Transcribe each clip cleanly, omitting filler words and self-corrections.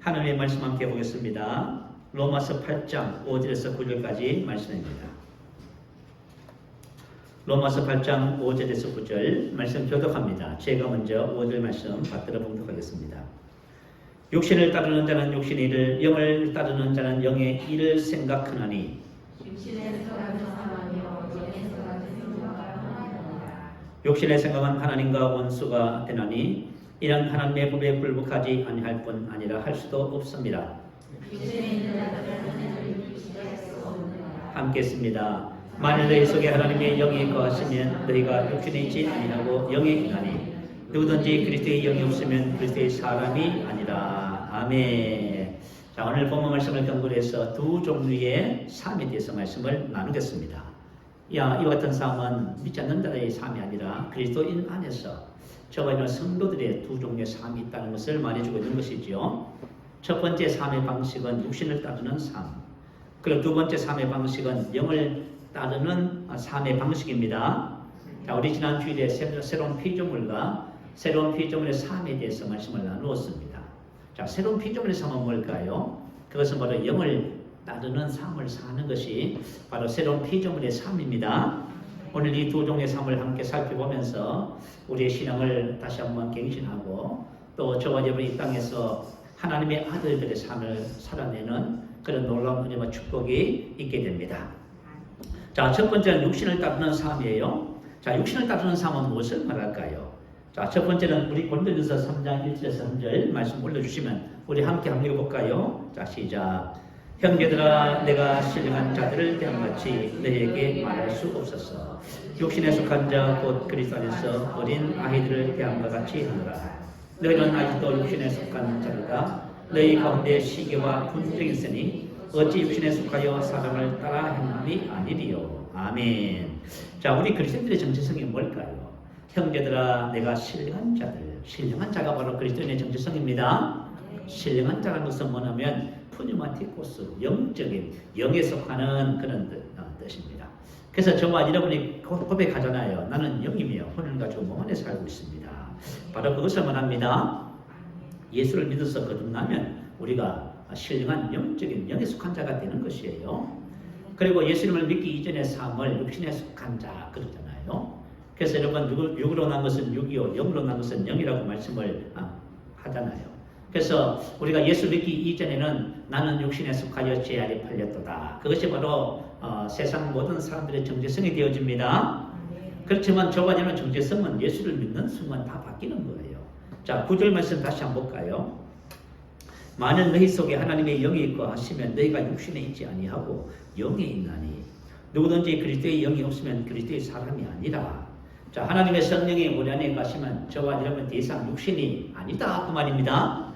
하나님의 말씀 함께 보겠습니다. 로마서 8장 5절에서 9절까지 말씀입니다. 로마서 8장 5절에서 9절 말씀 교독합니다. 제가 먼저 5절 말씀 받들어 봉독하겠습니다. 육신을 따르는 자는 육신의 일을, 영을 따르는 자는 영의 일을 생각하나니 육신의 생각은 하나님과 원수가 되나니 이는 하나님의 법에 불복하지 아니할 뿐 아니라 할 수도 없습니다. 함께 했습니다. 만일 너희 속에 하나님의 영이 거하시면 너희가 육신에 있지 아니하고 영에 있나니 누구든지 그리스도의 영이 없으면 그리스도의 사람이 아니라. 아멘. 자, 오늘 본문 말씀을 근거로 해서 두 종류의 삶에 대해서 말씀을 나누겠습니다. 이와 같은 삶은 믿지 않는 자의 삶이 아니라 그리스도인 안에서 저와 이런 성도들의 두 종류의 삶이 있다는 것을 말해주고 있는 것이지요. 첫 번째 삶의 방식은 육신을 따르는 삶, 그리고 두 번째 삶의 방식은 영을 따르는 삶의 방식입니다. 자, 우리 지난 주일에 새로운 피조물과 새로운 피조물의 삶에 대해서 말씀을 나누었습니다. 자, 새로운 피조물의 삶은 뭘까요? 그것은 바로 영을 따르는 삶을 사는 것이 바로 새로운 피조물의 삶입니다. 오늘 이 두 종의 삶을 함께 살펴보면서 우리의 신앙을 다시 한번 갱신하고 또 저와 여러분이 이 땅에서 하나님의 아들들의 삶을 살아내는 그런 놀라운 은혜와 축복이 있게 됩니다. 자, 첫 번째는 육신을 따르는 삶이에요. 자, 육신을 따르는 삶은 무엇을 말할까요? 자, 첫 번째는 우리 고린도전서 3장 1절에서 3절 말씀 올려주시면 우리 함께 한번 읽어볼까요? 자, 시작. 형제들아, 내가 신령한 자들을 대함같이 너희에게 말할 수 없었어. 육신에 속한 자 곧 그리스도 안에서 어린 아이들을 대함과 같이 하노라. 너희는 아직도 육신에 속한 자들이다. 너희 가운데 시기와 분쟁이 있으니 어찌 육신에 속하여 사람을 따라 행함이 아니리요. 아멘. 자, 우리 그리스도인들의 정체성이 뭘까요? 형제들아, 내가 신령한 자들. 신령한 자가 바로 그리스도인의 정체성입니다. 신령한 자라는 것은 뭐냐면 푸뉴마티코스, 영적인, 영에 속하는 그런 뜻입니다. 그래서 저와 여러분이 고백하잖아요. 나는 영이며 혼을 가지고 몸 안에 살고 있습니다. 바로 그것을 말합니다. 예수를 믿어서 거듭나면 우리가 신령한 영적인 영에 속한 자가 되는 것이에요. 그리고 예수님을 믿기 이전의 삶을 육신에 속한 자 그러잖아요. 그래서 여러분 육으로 난 것은 육이요 영으로 난 것은 영이라고 말씀을 하잖아요. 그래서 우리가 예수 믿기 이전에는 나는 육신에 속하여 죄 아래 팔렸도다. 그것이 바로 세상 모든 사람들의 정체성이 되어집니다. 그렇지만 저와 여러분의 정체성은 예수를 믿는 순간 다 바뀌는 거예요. 자, 9절 말씀 다시 한번 볼까요? 만일 너희 속에 하나님의 영이 있고 하시면 너희가 육신에 있지 아니하고 영에 있나니 누구든지 그리스도의 영이 없으면 그리스도의 사람이 아니라. 자, 하나님의 성령이 우리 안에 가시면 저와 여러분 더 이상 육신이 아니다 그 말입니다.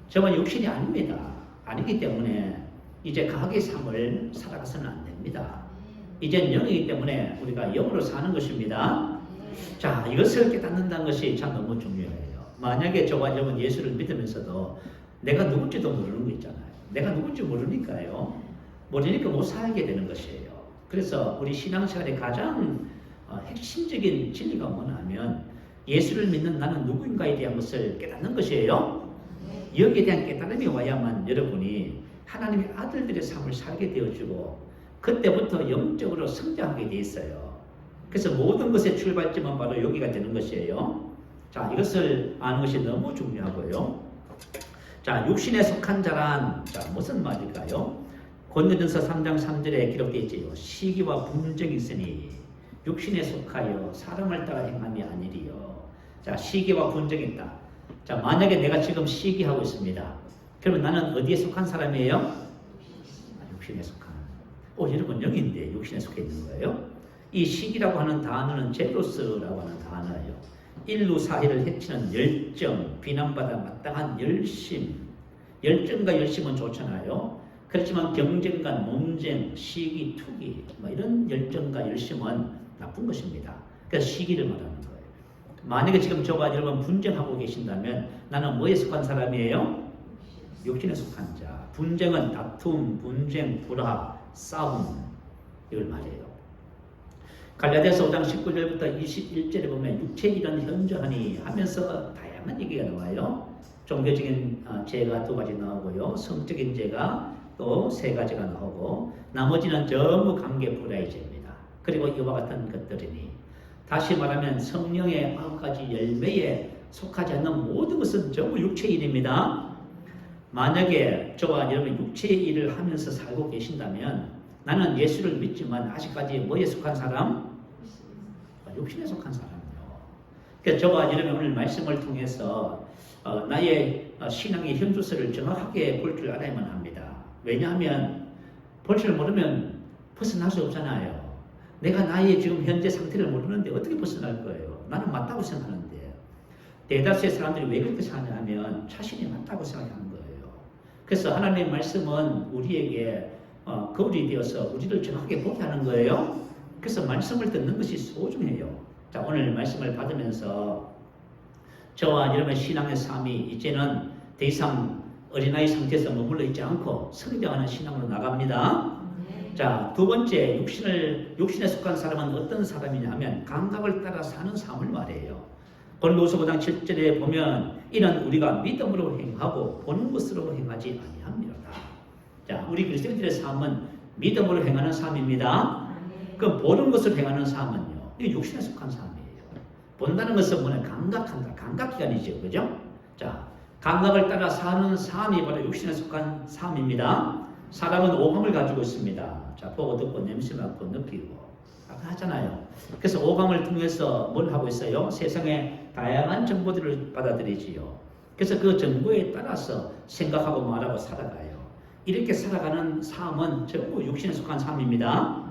저와 육신이 아닙니다. 아니기 때문에 이제 과거의 삶을 살아가서는 안 됩니다. 이젠 영이기 때문에 우리가 영으로 사는 것입니다. 자, 이것을 깨닫는다는 것이 참 너무 중요해요. 만약에 저와 여러분 예수를 믿으면서도 내가 누군지도 모르는 거 있잖아요. 내가 누군지 모르니까요. 모르니까 못 살게 되는 것이에요. 그래서 우리 신앙생활의 가장 핵심적인 진리가 뭐냐 하면 예수를 믿는 나는 누구인가에 대한 것을 깨닫는 것이에요. 여기에 대한 깨달음이 와야만 여러분이 하나님의 아들들의 삶을 살게 되어지고 그때부터 영적으로 성장하게 돼 있어요. 그래서 모든 것의 출발점은 바로 여기가 되는 것이에요. 자, 이것을 아는 것이 너무 중요하고요. 자, 육신에 속한 자란 무슨 말일까요? 고린도전서 3장 3절에 기록되어 있지요. 시기와 분쟁이 있으니 육신에 속하여 사람을 따라 행함이 아니리요. 자, 시기와 분쟁이 있다. 자, 만약에 내가 지금 시기하고 있습니다. 그러면 나는 어디에 속한 사람이에요? 육신에 속한. 여러분 영인데 육신에 속해 있는 거예요. 이 시기라고 하는 단어는 제로스라고 하는 단어예요. 인류 사회를 해치는 열정, 비난받아 마땅한 열심. 열정과 열심은 좋잖아요. 그렇지만 경쟁과 논쟁, 시기, 투기 이런 열정과 열심은 나쁜 것입니다. 그래서 시기를 말하는 거예요. 만약에 지금 저와 여러분 분쟁하고 계신다면 나는 뭐에 속한 사람이에요? 육신에 속한 자. 분쟁은 다툼, 분쟁, 불화, 싸움 이걸 말해요. 갈라디아서 5장 19절부터 21절에 보면 육체 일은 현저하니 하면서 다양한 얘기가 나와요. 종교적인 죄가 2가지 나오고요. 성적인 죄가 또 3가지가 나오고 나머지는 전부 관계 불화의 죄입니다. 그리고 이와 같은 것들이니 다시 말하면 성령의 9가지 열매에 속하지 않는 모든 것은 전부 육체의 일입니다. 만약에 저와 여러분 육체의 일을 하면서 살고 계신다면 나는 예수를 믿지만 아직까지 뭐에 속한 사람? 육신에 속한 사람이요. 그래서 저와 여러분 오늘 말씀을 통해서 나의 신앙의 현주소를 정확하게 볼 줄 알아야만 합니다. 왜냐하면 볼 줄 모르면 벗어날 수 없잖아요. 내가 나의 지금 현재 상태를 모르는데 어떻게 벗어날 거예요? 나는 맞다고 생각하는데 대다수의 사람들이 왜 그렇게 생각하냐면 자신이 맞다고 생각하는 거예요. 그래서 하나님의 말씀은 우리에게 거울이 되어서 우리를 정확하게 보게 하는 거예요. 그래서 말씀을 듣는 것이 소중해요. 자, 오늘 말씀을 받으면서 저와 여러분의 신앙의 삶이 이제는 더 이상 어린아이 상태에서 머물러 있지 않고 성장하는 신앙으로 나갑니다. 자, 2번째 육신에 속한 사람은 어떤 사람이냐 하면 감각을 따라 사는 삶을 말해요. 고린도후서 5장 7절에 보면 이는 우리가 믿음으로 행하고 보는 것으로 행하지 아니합니다. 자, 우리 그리스도인들의 삶은 믿음으로 행하는 삶입니다. 그 보는 것을 행하는 삶은요, 이 육신에 속한 삶이에요. 본다는 것은 뭐냐? 감각한다. 감각기관이죠. 그죠? 자, 감각을 따라 사는 삶이 바로 육신에 속한 삶입니다. 사람은 오감을 가지고 있습니다. 자, 보고 듣고 냄새 맡고 느끼고 아까 하잖아요. 그래서 오감을 통해서 뭘 하고 있어요? 세상의 다양한 정보들을 받아들이지요. 그래서 그 정보에 따라서 생각하고 말하고 살아가요. 이렇게 살아가는 삶은 전부 육신에 속한 삶입니다.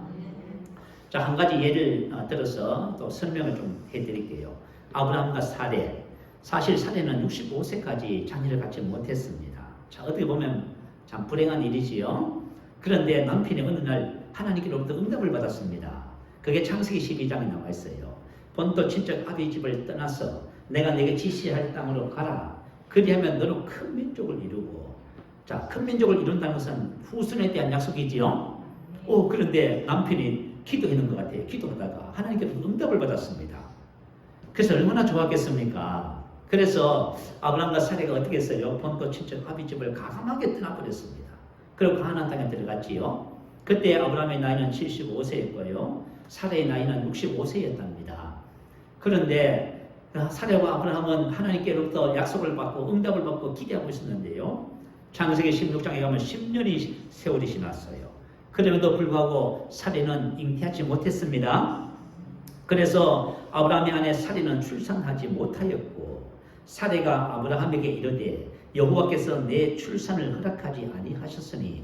자, 한 가지 예를 들어서 또 설명을 좀 해드릴게요. 아브라함과 사레. 사실 사레는 65세까지 자녀를 갖지 못했습니다. 자, 어떻게 보면 참 불행한 일이지요. 그런데 남편이 어느 날 하나님께로부터 응답을 받았습니다. 그게 창세기 12장에 나와 있어요. 본토 친척 아비 집을 떠나서 내가 내게 지시할 땅으로 가라. 그리하면 너로 큰 민족을 이루고. 자, 큰 민족을 이룬다는 것은 후손에 대한 약속이지요. 그런데 남편이 기도했는 것 같아요. 기도하다가 하나님께서 응답을 받았습니다. 그래서 얼마나 좋았겠습니까? 그래서 아브라함과 사레가 어떻게 했어요? 본토 친척 아비 집을 가감하게 떠나버렸습니다. 그리고 가나안 땅에 들어갔지요. 그때 아브라함의 나이는 75세였고요. 사레의 나이는 65세였답니다. 그런데 사레와 아브라함은 하나님께로부터 약속을 받고 응답을 받고 기대하고 있었는데요. 창세기 16장에 가면 10년이 세월이 지났어요. 그럼에도 불구하고 사레는 잉태하지 못했습니다. 그래서 아브라함의 아내 사레는 출산하지 못하였고 사레가 아브라함에게 이르되 여호와께서 내 출산을 허락하지 아니하셨으니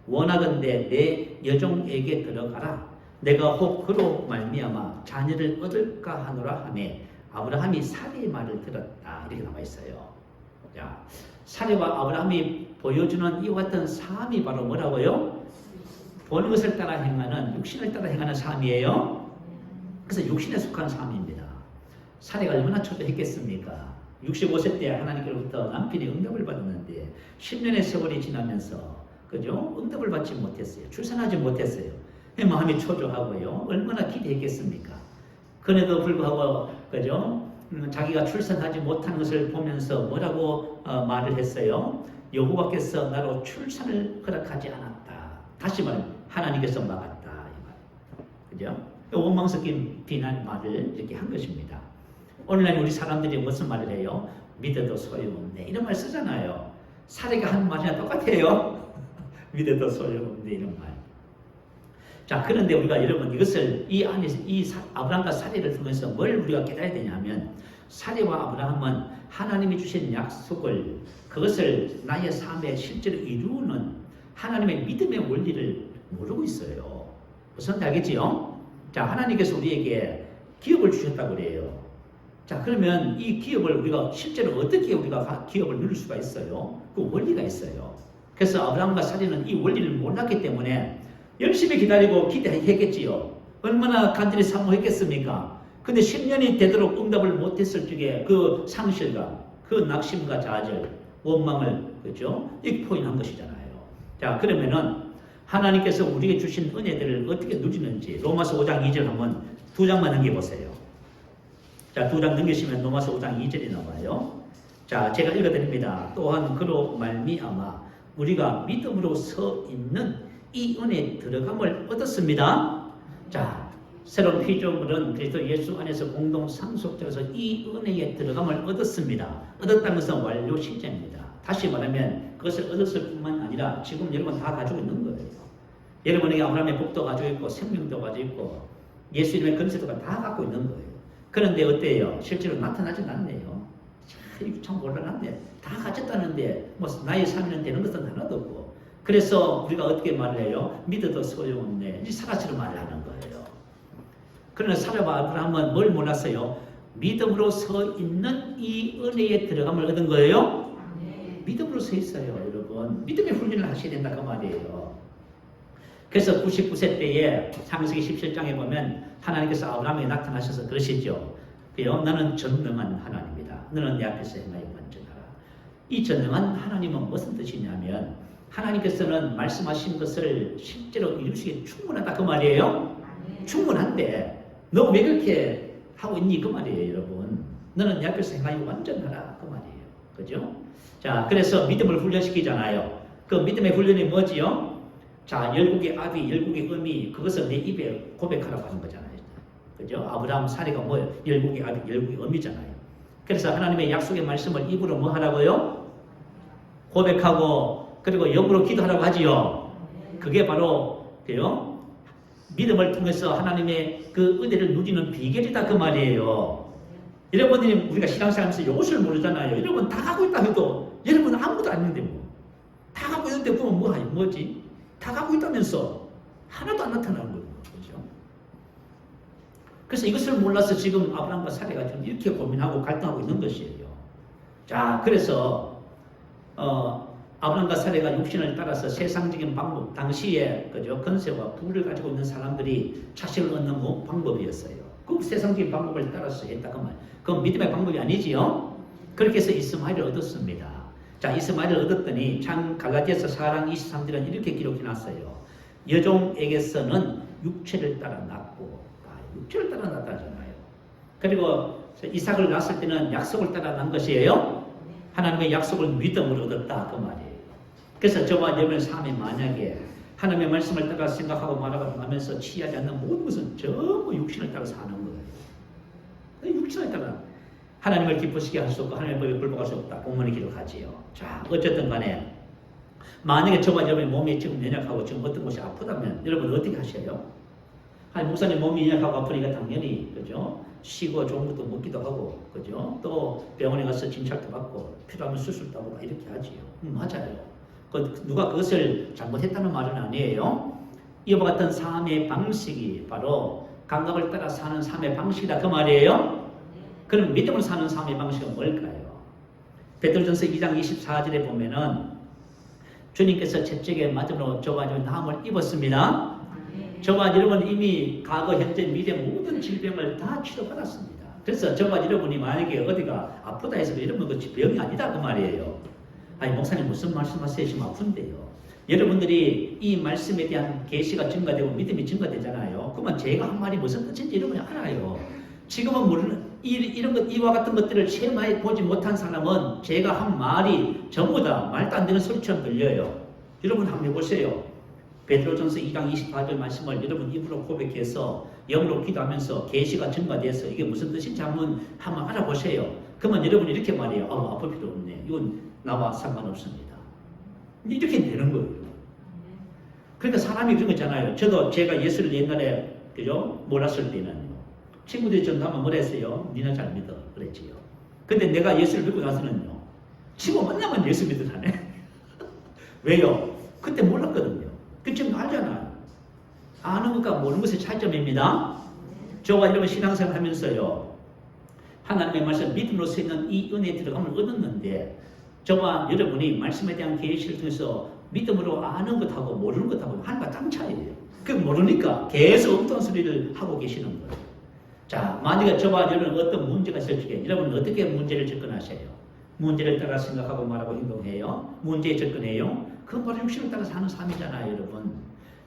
원하건대 내 여종에게 들어가라. 내가 혹 그로 말미암아 자녀를 얻을까 하노라 하매 아브라함이 사레의 말을 들었다. 이렇게 나와 있어요. 자, 사레와 아브라함이 보여주는 이와 같은 삶이 바로 뭐라고요? 보는 것을 따라 행하는, 육신을 따라 행하는 삶이에요. 그래서 육신에 속한 삶입니다. 사레가 얼마나 초조했겠습니까? 65세 때 하나님께로부터 남편이 응답을 받았는데 10년의 세월이 지나면서 그죠? 응답을 받지 못했어요. 출산하지 못했어요. 마음이 초조하고요. 얼마나 기대했겠습니까? 그래도 불구하고 그죠? 자기가 출산하지 못한 것을 보면서 뭐라고 말을 했어요? 여호와께서 나로 출산을 허락하지 않았다. 다시 말하면 하나님께서 막았다. 이 말. 그죠? 원망 섞인 비난 말을 이렇게 한 것입니다. 오늘날 우리 사람들이 무슨 말을 해요? 믿어도 소용없네. 이런 말 쓰잖아요. 사례가 하는 말이랑 똑같아요. 믿어도 소용없네. 이런 말. 자, 그런데 우리가 여러분 이것을 이 안에서 아브라함과 사례를 통해서 뭘 우리가 깨달아야 되냐면 사례와 아브라함은 하나님이 주신 약속을 그것을 나의 삶에 실제로 이루는 하나님의 믿음의 원리를 모르고 있어요. 무슨 알겠지요? 자, 하나님께서 우리에게 기업을 주셨다고 그래요. 자, 그러면 이 기업을 우리가 실제로 어떻게 우리가 기업을 누릴 수가 있어요? 그 원리가 있어요. 그래서 아브라함과 사례는 이 원리를 몰랐기 때문에 열심히 기다리고 기대했겠지요. 얼마나 간절히 사모했겠습니까? 근데 10년이 되도록 응답을 못했을 적에 그 상실감, 그 낙심과 좌절, 원망을 그죠? 포인한 것이잖아요. 자, 그러면은 하나님께서 우리에게 주신 은혜들을 어떻게 누리는지 로마서 5장 2절 한번 2장만 넘겨보세요. 자, 2장 넘기시면 로마서 5장 2절이 나와요. 자, 제가 읽어드립니다. 또한 그로 말미암아 우리가 믿음으로 서 있는 이 은혜에 들어감을 얻었습니다. 자, 새로운 피조물은 그리스도 예수 안에서 공동 상속자로서 이 은혜에 들어감을 얻었습니다. 얻었다는 것은 완료 시제입니다. 다시 말하면 그것을 얻었을 뿐만 아니라 지금 여러분 다 가지고 있는 거예요. 여러분에게 아브라함의 복도 가지고 있고 생명도 가지고 있고 예수님의 권세도 다 갖고 있는 거예요. 그런데 어때요? 실제로 나타나진 않네요. 참 곤란한데 다 가졌다는데 뭐 나의 삶에는 되는 것은 하나도 없고, 그래서 우리가 어떻게 말을 해요? 믿어도 소용없네. 이 사라지로 말을 하는 거예요. 그러나 사라와 아브라함은 뭘 몰랐어요? 믿음으로 서 있는 이 은혜에 들어감을 얻은 거예요. 믿음으로 서 있어요, 여러분. 믿음의 훈련을 하셔야 된다 그 말이에요. 그래서 99세 때에 창세기 17장에 보면 하나님께서 아브라함에게 나타나셔서 그러시죠. 너는 전능한 하나님이다. 너는 내 앞에서 행하여 완전하라. 이 전능한 하나님은 무슨 뜻이냐면 하나님께서는 말씀하신 것을 실제로 이루시기에 충분하다 그 말이에요. 충분한데 너 왜 그렇게 하고 있니 그 말이에요, 여러분. 너는 내 앞에서 행하여 완전하라 그 말이에요. 그죠? 자, 그래서 믿음을 훈련시키잖아요. 그 믿음의 훈련이 뭐지요? 자, 열국의 아비, 열국의 어미, 그것을 내 입에 고백하라고 하는 거잖아요. 그죠? 아브라함 사례가 뭐예요? 열국의 아비, 열국의 어미잖아요. 그래서 하나님의 약속의 말씀을 입으로 뭐 하라고요? 고백하고, 그리고 영으로 기도하라고 하지요. 그게 바로, 그요? 믿음을 통해서 하나님의 그 은혜를 누리는 비결이다 그 말이에요. 여러분들이 우리가 신앙생활하면서 이것을 모르잖아요. 여러분 다 갖고 있다 해도 여러분은 아무것도 아닌데 뭐. 다 갖고 있는데 보면 뭐지? 다 갖고 있다면서 하나도 안 나타나는 거예요. 그렇죠? 그래서 이것을 몰라서 지금 아브라함과 사례가 지금 이렇게 고민하고 갈등하고 있는 것이에요. 자, 그래서 아브라함과 사례가 육신을 따라서 세상적인 방법, 당시에 그죠? 건세와 부를 가지고 있는 사람들이 자식을 얻는 방법이었어요. 그 세상적인 방법을 따라서 했다 그 말. 그건 믿음의 방법이 아니지요. 그렇게 해서 이스마엘을 얻었습니다. 자, 이스마엘을 얻었더니 참 갈라디아서 4장 23절은 이렇게 기록해 놨어요. 여종에게서는 육체를 따라 낳고, 육체를 따라 낳았잖아요. 그리고 이삭을 낳았을 때는 약속을 따라 낳은 것이에요. 하나님의 약속을 믿음으로 얻었다 그 말이에요. 그래서 저와 여러분의 삶이 만약에 하나님의 말씀을 따라 생각하고 말하면서 취하지 않는 모든 것은 전부 육신을 따라 사는 거예요. 육신을 따라 하나님을 기쁘시게 할 수 없고 하나님의 법에 불복할 수 없다. 본문이 기록하지요. 자, 어쨌든 간에 만약에 저와 여러분의 몸이 지금 연약하고 지금 어떤 곳이 아프다면 여러분 어떻게 하셔요? 아니, 목사님 몸이 연약하고 아프니까 당연히 그죠? 쉬고 좋은 것도 먹기도 하고 그죠? 또 병원에 가서 진찰도 받고 필요하면 수술도 하고 이렇게 하지요. 맞아요. 누가 그것을 잘못했다는 말은 아니에요. 이와 같은 삶의 방식이 바로 감각을 따라 사는 삶의 방식이다 그 말이에요. 그럼 믿음을 사는 삶의 방식은 뭘까요? 베드로전서 2장 24절에 보면은 주님께서 채찍에 맞음으로 저와 나음을 입었습니다. 저와 여러분 이미 과거, 현재, 미래 모든 질병을 다 치료받았습니다. 그래서 저와 여러분이 만약에 어디가 아프다 해서 여러분 그 병이 아니다 그 말이에요. 아니 목사님 무슨 말씀하세요? 지금 아픈데요. 여러분들이 이 말씀에 대한 계시가 증가되고 믿음이 증가되잖아요. 그러면 제가 한 말이 무슨 뜻인지 여러분이 알아요. 지금은 모르는 이런 것 이와 같은 것들을 체험해 보지 못한 사람은 제가 한 말이 전부 다 말도 안 되는 소리처럼 들려요. 여러분 한번 해보세요. 베드로전서 2장 24절 말씀을 여러분 입으로 고백해서 영으로 기도하면서 계시가 증가돼서 이게 무슨 뜻인지 한번 알아보세요. 그러면 여러분이 이렇게 말해요. 아플 필요 없네. 이건 나와 상관없습니다. 이렇게 되는 거예요. 그러니까 사람이 그런 거 있잖아요. 제가 예수를 옛날에 그죠? 몰랐을 때는 친구들이 전하면 뭐라 했어요? 니나 잘 믿어 그랬지요. 근데 내가 예수를 믿고 나서는요. 친구 만나면 예수 믿으라네. 왜요? 그때 몰랐거든요. 그 지금 알잖아요. 아는 것과 모르는 것의 차이점입니다. 저와 여러분 신앙생활 하면서요. 하나님의 말씀 믿음으로 서 있는 이 은혜에 들어감을 얻었는데 저와 여러분이 말씀에 대한 계시를 통해서 믿음으로 아는 것하고 모르는 것하고 하나가 딱 차이예요. 그 모르니까 계속 엉뚱한 소리를 하고 계시는 거예요. 자, 만약에 저와 여러분 어떤 문제가 있을 적에 여러분은 어떻게 문제를 접근하세요? 문제를 따라 생각하고 말하고 행동해요? 문제에 접근해요? 그건 바로 육신을 따라 사는 삶이잖아요, 여러분.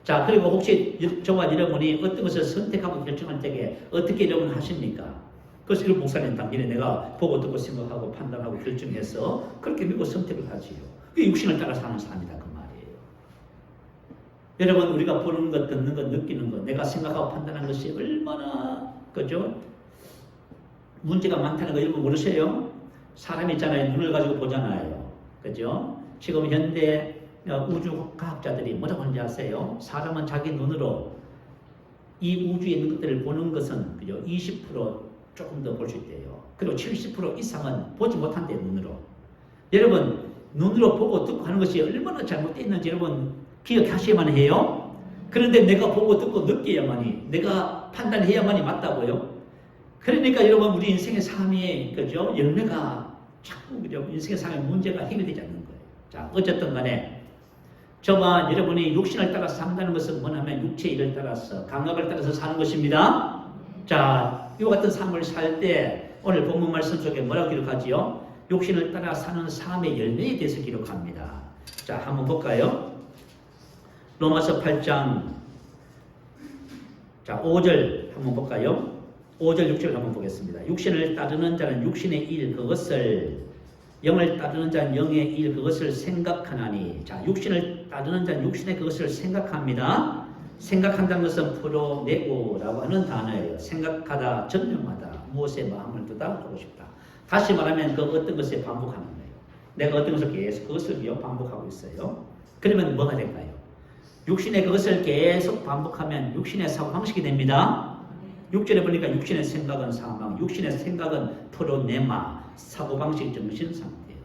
자, 그리고 혹시 저와 여러분이 어떤 것을 선택하고 결정할 때에 어떻게 여러분 하십니까? 그래서 이 목사님 당연히 내가 보고 듣고 생각하고 판단하고 결정해서 그렇게 믿고 선택을 하지요. 그 육신을 따라 사는 삶이다 그 말이에요. 여러분 우리가 보는 것, 듣는 것, 느끼는 것, 내가 생각하고 판단하는 것이 얼마나 그죠? 문제가 많다는 거 여러분 모르세요? 사람이 있잖아요. 눈을 가지고 보잖아요. 그죠? 지금 현대 우주과학자들이 뭐라고 하는지 아세요? 사람은 자기 눈으로 이 우주에 있는 것들을 보는 것은 그죠? 20% 조금 더 볼 수 있대요. 그리고 70% 이상은 보지 못한대 눈으로. 여러분 눈으로 보고 듣고 하는 것이 얼마나 잘못되어 있는지 여러분 기억하셔야만 해요. 그런데 내가 보고 듣고 느껴야만이, 내가 판단해야만이 맞다고요. 그러니까 여러분 우리 인생의 삶이 그죠? 열매가 자꾸 그죠? 인생의 삶의 문제가 해결되지 않는 거예요. 자 어쨌든 간에 저와 여러분이 육신을 따라서 산다는 것은 뭐냐면 육체의 일을 따라서 감각을 따라서 사는 것입니다. 자 이와 같은 삶을 살 때 오늘 본문 말씀 속에 뭐라고 기록하지요? 육신을 따라 사는 삶의 열매에 대해서 기록합니다. 자 한번 볼까요? 로마서 8장 자 5절 한번 볼까요? 5절 6절 한번 보겠습니다. 육신을 따르는 자는 육신의 일 그것을, 영을 따르는 자는 영의 일 그것을 생각하나니. 자 육신을 따르는 자는 육신의 그것을 생각합니다. 생각한다는 것은 풀어내고라고 하는 단어예요. 생각하다, 전념하다, 무엇에 마음을 두다 하고 싶다. 다시 말하면 그 어떤 것에 반복하는 거예요. 내가 어떤 것을 계속 그것을 반복하고 있어요. 그러면 뭐가 될까요? 육신의 그것을 계속 반복하면 육신의 사고방식이 됩니다. 6절에 보니까 육신의 생각은 사망, 육신의 생각은 풀어내마, 사고방식 정신상태예요.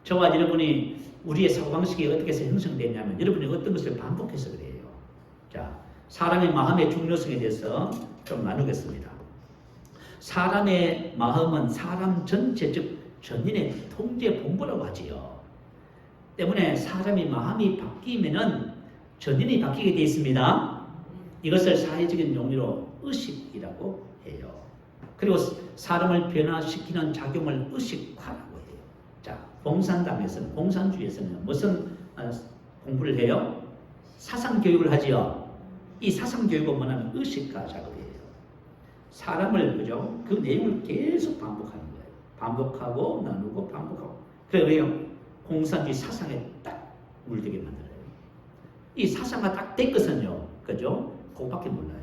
저와 여러분이 우리의 사고방식이 어떻게 해서 형성되냐면 여러분이 어떤 것을 반복해서 그래요. 자, 사람의 마음의 중요성에 대해서 좀 나누겠습니다. 사람의 마음은 사람 전체 즉 전인의 통제 본부라고 하지요. 때문에 사람의 마음이 바뀌면은 전인이 바뀌게 되어 있습니다. 이것을 사회적인 용어로 의식이라고 해요. 그리고 사람을 변화시키는 작용을 의식화라고 해요. 자, 공산당에서는, 공산주의에서는 무슨 공부를 해요? 사상교육을 하지요. 이 사상교육은 뭐냐면 의식화 작업이에요. 사람을 그죠? 그 내용을 계속 반복하는 거예요. 반복하고 나누고 반복하고. 그래요. 공산주의 사상에 딱 물들게 만들어요. 이 사상과 딱 된 것은요, 그죠? 그거밖에 몰라요.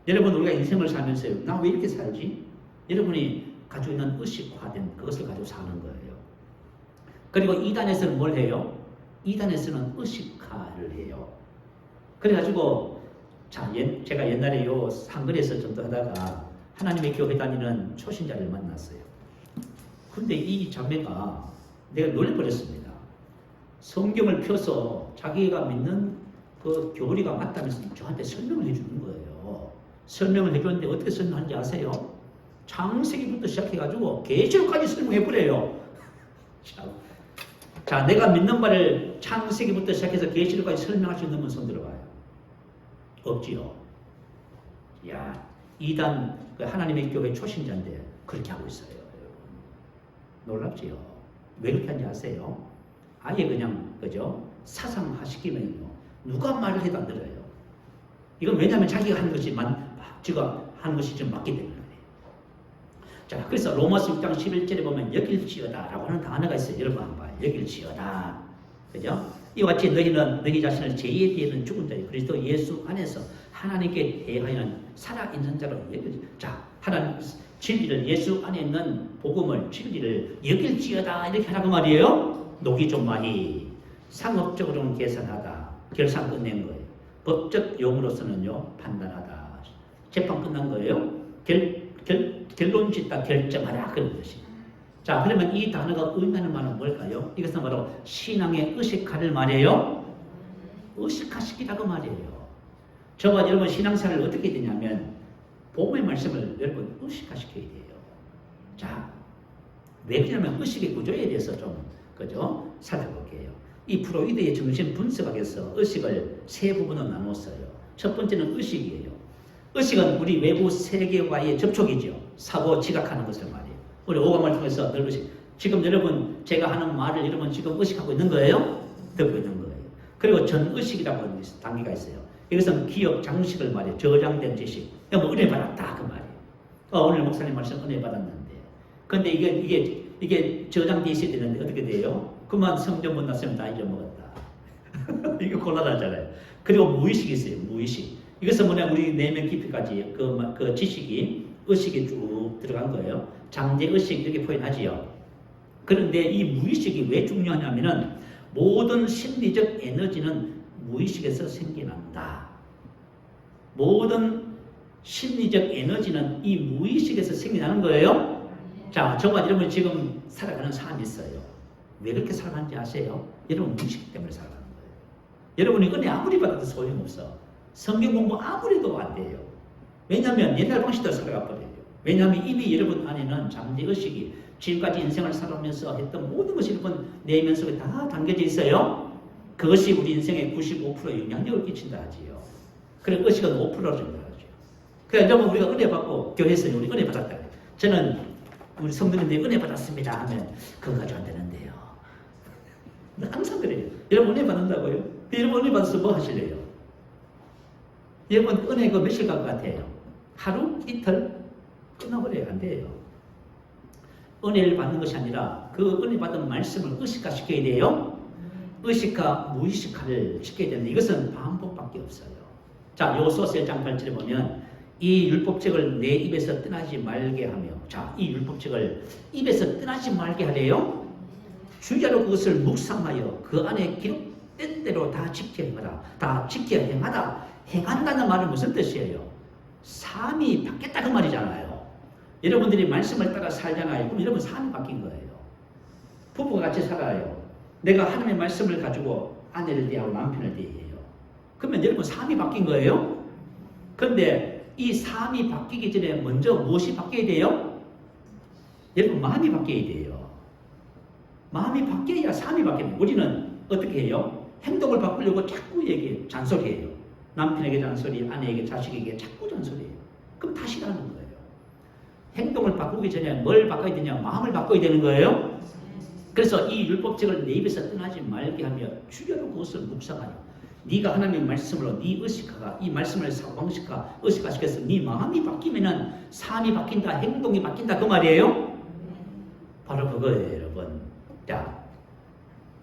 여러분 우리가 인생을 살면서요, 나 왜 이렇게 살지? 여러분이 가지고 있는 의식화된 그것을 가지고 사는 거예요. 그리고 이단에서는 뭘 해요? 이단에서는 의식화를 해요. 그래가지고 자, 제가 옛날에 요 상근에서 전도하다가 하나님의 교회 다니는 초신자를 만났어요. 근데 이 자매가 내가 놀래버렸습니다. 성경을 펴서 자기가 믿는 그 교리가 맞다면서 저한테 설명을 해주는 거예요. 설명을 해주는데 어떻게 설명하는지 아세요? 창세기부터 시작해가지고 계시록까지 설명해버려요. 자, 내가 믿는 바를 창세기부터 시작해서 계시록까지 설명할 수 있는 분 손 들어봐요. 없지요. 야, 이단 그 하나님의 교회 초신자인데 그렇게 하고 있어요. 놀랍지요. 왜 그렇게 하는지 아세요? 아예 그냥 그죠? 사상화시키면요. 누가 말을 해도 안 들어요. 이건 왜냐하면 자기가 하는 것이 지가 하는 것이 좀 맞기 때문에. 자, 그래서 로마서 6장 11절에 보면 여길지어다라고 하는 단어가 있어요. 여러분 한번 봐요. 여길지어다. 그죠? 이와 같이 너희는 너희 자신을 죄에 대해는 죽은 자요 그리스도 예수 안에서 하나님께 대하여는 살아있는 자로 여길. 자, 하나님 진리를 예수 안에 있는 복음을 진리를 여길지어다 이렇게 하라고 말이에요. 녹이 좀 많이 상업적으로는 계산하다. 결산 끝낸 거예요. 법적 용어로서는요 판단하다. 재판 끝난 거예요. 결론 짓다 결정하라 그런 것입니다. 자, 그러면 이 단어가 의미하는 말은 뭘까요? 이것은 바로 신앙의 의식화를 말해요. 의식화시키라고 말이에요. 저와 여러분 신앙생활을 어떻게 해야 되냐면 복음의 말씀을 여러분 의식화시켜야 돼요. 자, 왜 그러냐면 의식의 구조에 대해서 좀 그죠? 살펴볼게요. 이 프로이드의 정신 분석학에서 의식을 세 부분으로 나눴어요. 첫 번째는 의식이에요. 의식은 우리 외부 세계와의 접촉이죠. 사고 지각하는 것을 말이에요. 우리 오감을 통해서 늘 의식. 지금 여러분 제가 하는 말을 여러분 지금 의식하고 있는 거예요? 듣고 있는 거예요. 그리고 전의식이라고 하는 단계가 있어요. 이것은 기억 장식을 말해요. 저장된 지식. 뭐 은혜 받았다 그 말이에요. 오늘 목사님 말씀 은혜 받았는데. 근데 이게 저장돼 있어야 되는데 어떻게 돼요? 그만 성경 못 났으면 다 잊어먹었다. 이거 곤란하잖아요. 그리고 무의식이 있어요. 무의식. 이것은 뭐냐, 우리 내면 깊이까지 그 지식이, 의식이 쭉 들어간 거예요. 잠재 의식 이렇게 표현하지요. 그런데 이 무의식이 왜 중요하냐면은 모든 심리적 에너지는 무의식에서 생겨난다. 모든 심리적 에너지는 이 무의식에서 생겨나는 거예요. 자, 저와 여러분 지금 살아가는 삶이 있어요. 왜 그렇게 살아가는지 아세요? 여러분 무의식 때문에 살아가는 거예요. 여러분이 은혜 아무리 받아도 소용없어. 성경 공부 아무리 해도 안 돼요. 왜냐하면 옛날 방식대로 살아가 버려요. 왜냐하면 이미 여러분 안에는 잠재의식이 지금까지 인생을 살아오면서 했던 모든 것이 여러분 내면 속에 다 담겨져 있어요. 그것이 우리 인생의 95% 영향력을 끼친다 하지요. 그래 의식은 5%를 증가하죠. 그래 여러분 우리가 은혜 받고 교회에서 우리 은혜 받았다. 저는 우리 성도님들이 은혜 받았습니다 하면 그거 가지고 안 되는데요. 항상 그래요. 여러분 은혜 받는다고요? 여러분 은혜 받아서 뭐 하실래요? 여러분 은혜 그 며칠 갈 것 같아요? 하루? 이틀? 끝나버려요. 안 돼요. 은혜를 받는 것이 아니라 그 은혜 받은 말씀을 의식화시켜야 돼요. 의식화, 무의식화를 시켜야 되는데 이것은 반복밖에 없어요. 자, 요소서 1장 8절에 보면 이 율법책을 내 입에서 떠나지 말게 하며, 자, 이 율법책을 입에서 떠나지 말게 하래요. 주야로 그것을 묵상하여 그 안에 기록된 대로 다 지켜 행하라. 다 지켜 행하다. 행한다는 말은 무슨 뜻이에요? 삶이 바뀌었다 그 말이잖아요. 여러분들이 말씀을 따라 살잖아요. 그럼 여러분 삶이 바뀐 거예요. 부부가 같이 살아요. 내가 하나님의 말씀을 가지고 아내를 대하고 남편을 대해요. 그러면 여러분 삶이 바뀐 거예요. 그런데 이 삶이 바뀌기 전에 먼저 무엇이 바뀌어야 돼요? 여러분 마음이 바뀌어야 돼요. 마음이 바뀌어야 삶이 바뀌는 거예요. 우리는 어떻게 해요? 행동을 바꾸려고 자꾸 잔소리해요. 남편에게 잔소리, 아내에게, 자식에게 자꾸 잔소리해요. 그럼 다시 가는 거예요. 행동을 바꾸기 전에 뭘 바꿔야 되냐? 마음을 바꿔야 되는 거예요. 그래서 이 율법책을 내 입에서 떠나지 말게 하며 주야로 그것을 묵상하여 네가 하나님의 말씀으로 네 의식화가 이 말씀을 사고방식화 의식화시켜서 네 마음이 바뀌면은 삶이 바뀐다, 행동이 바뀐다 그 말이에요. 바로 그거예요, 여러분. 자,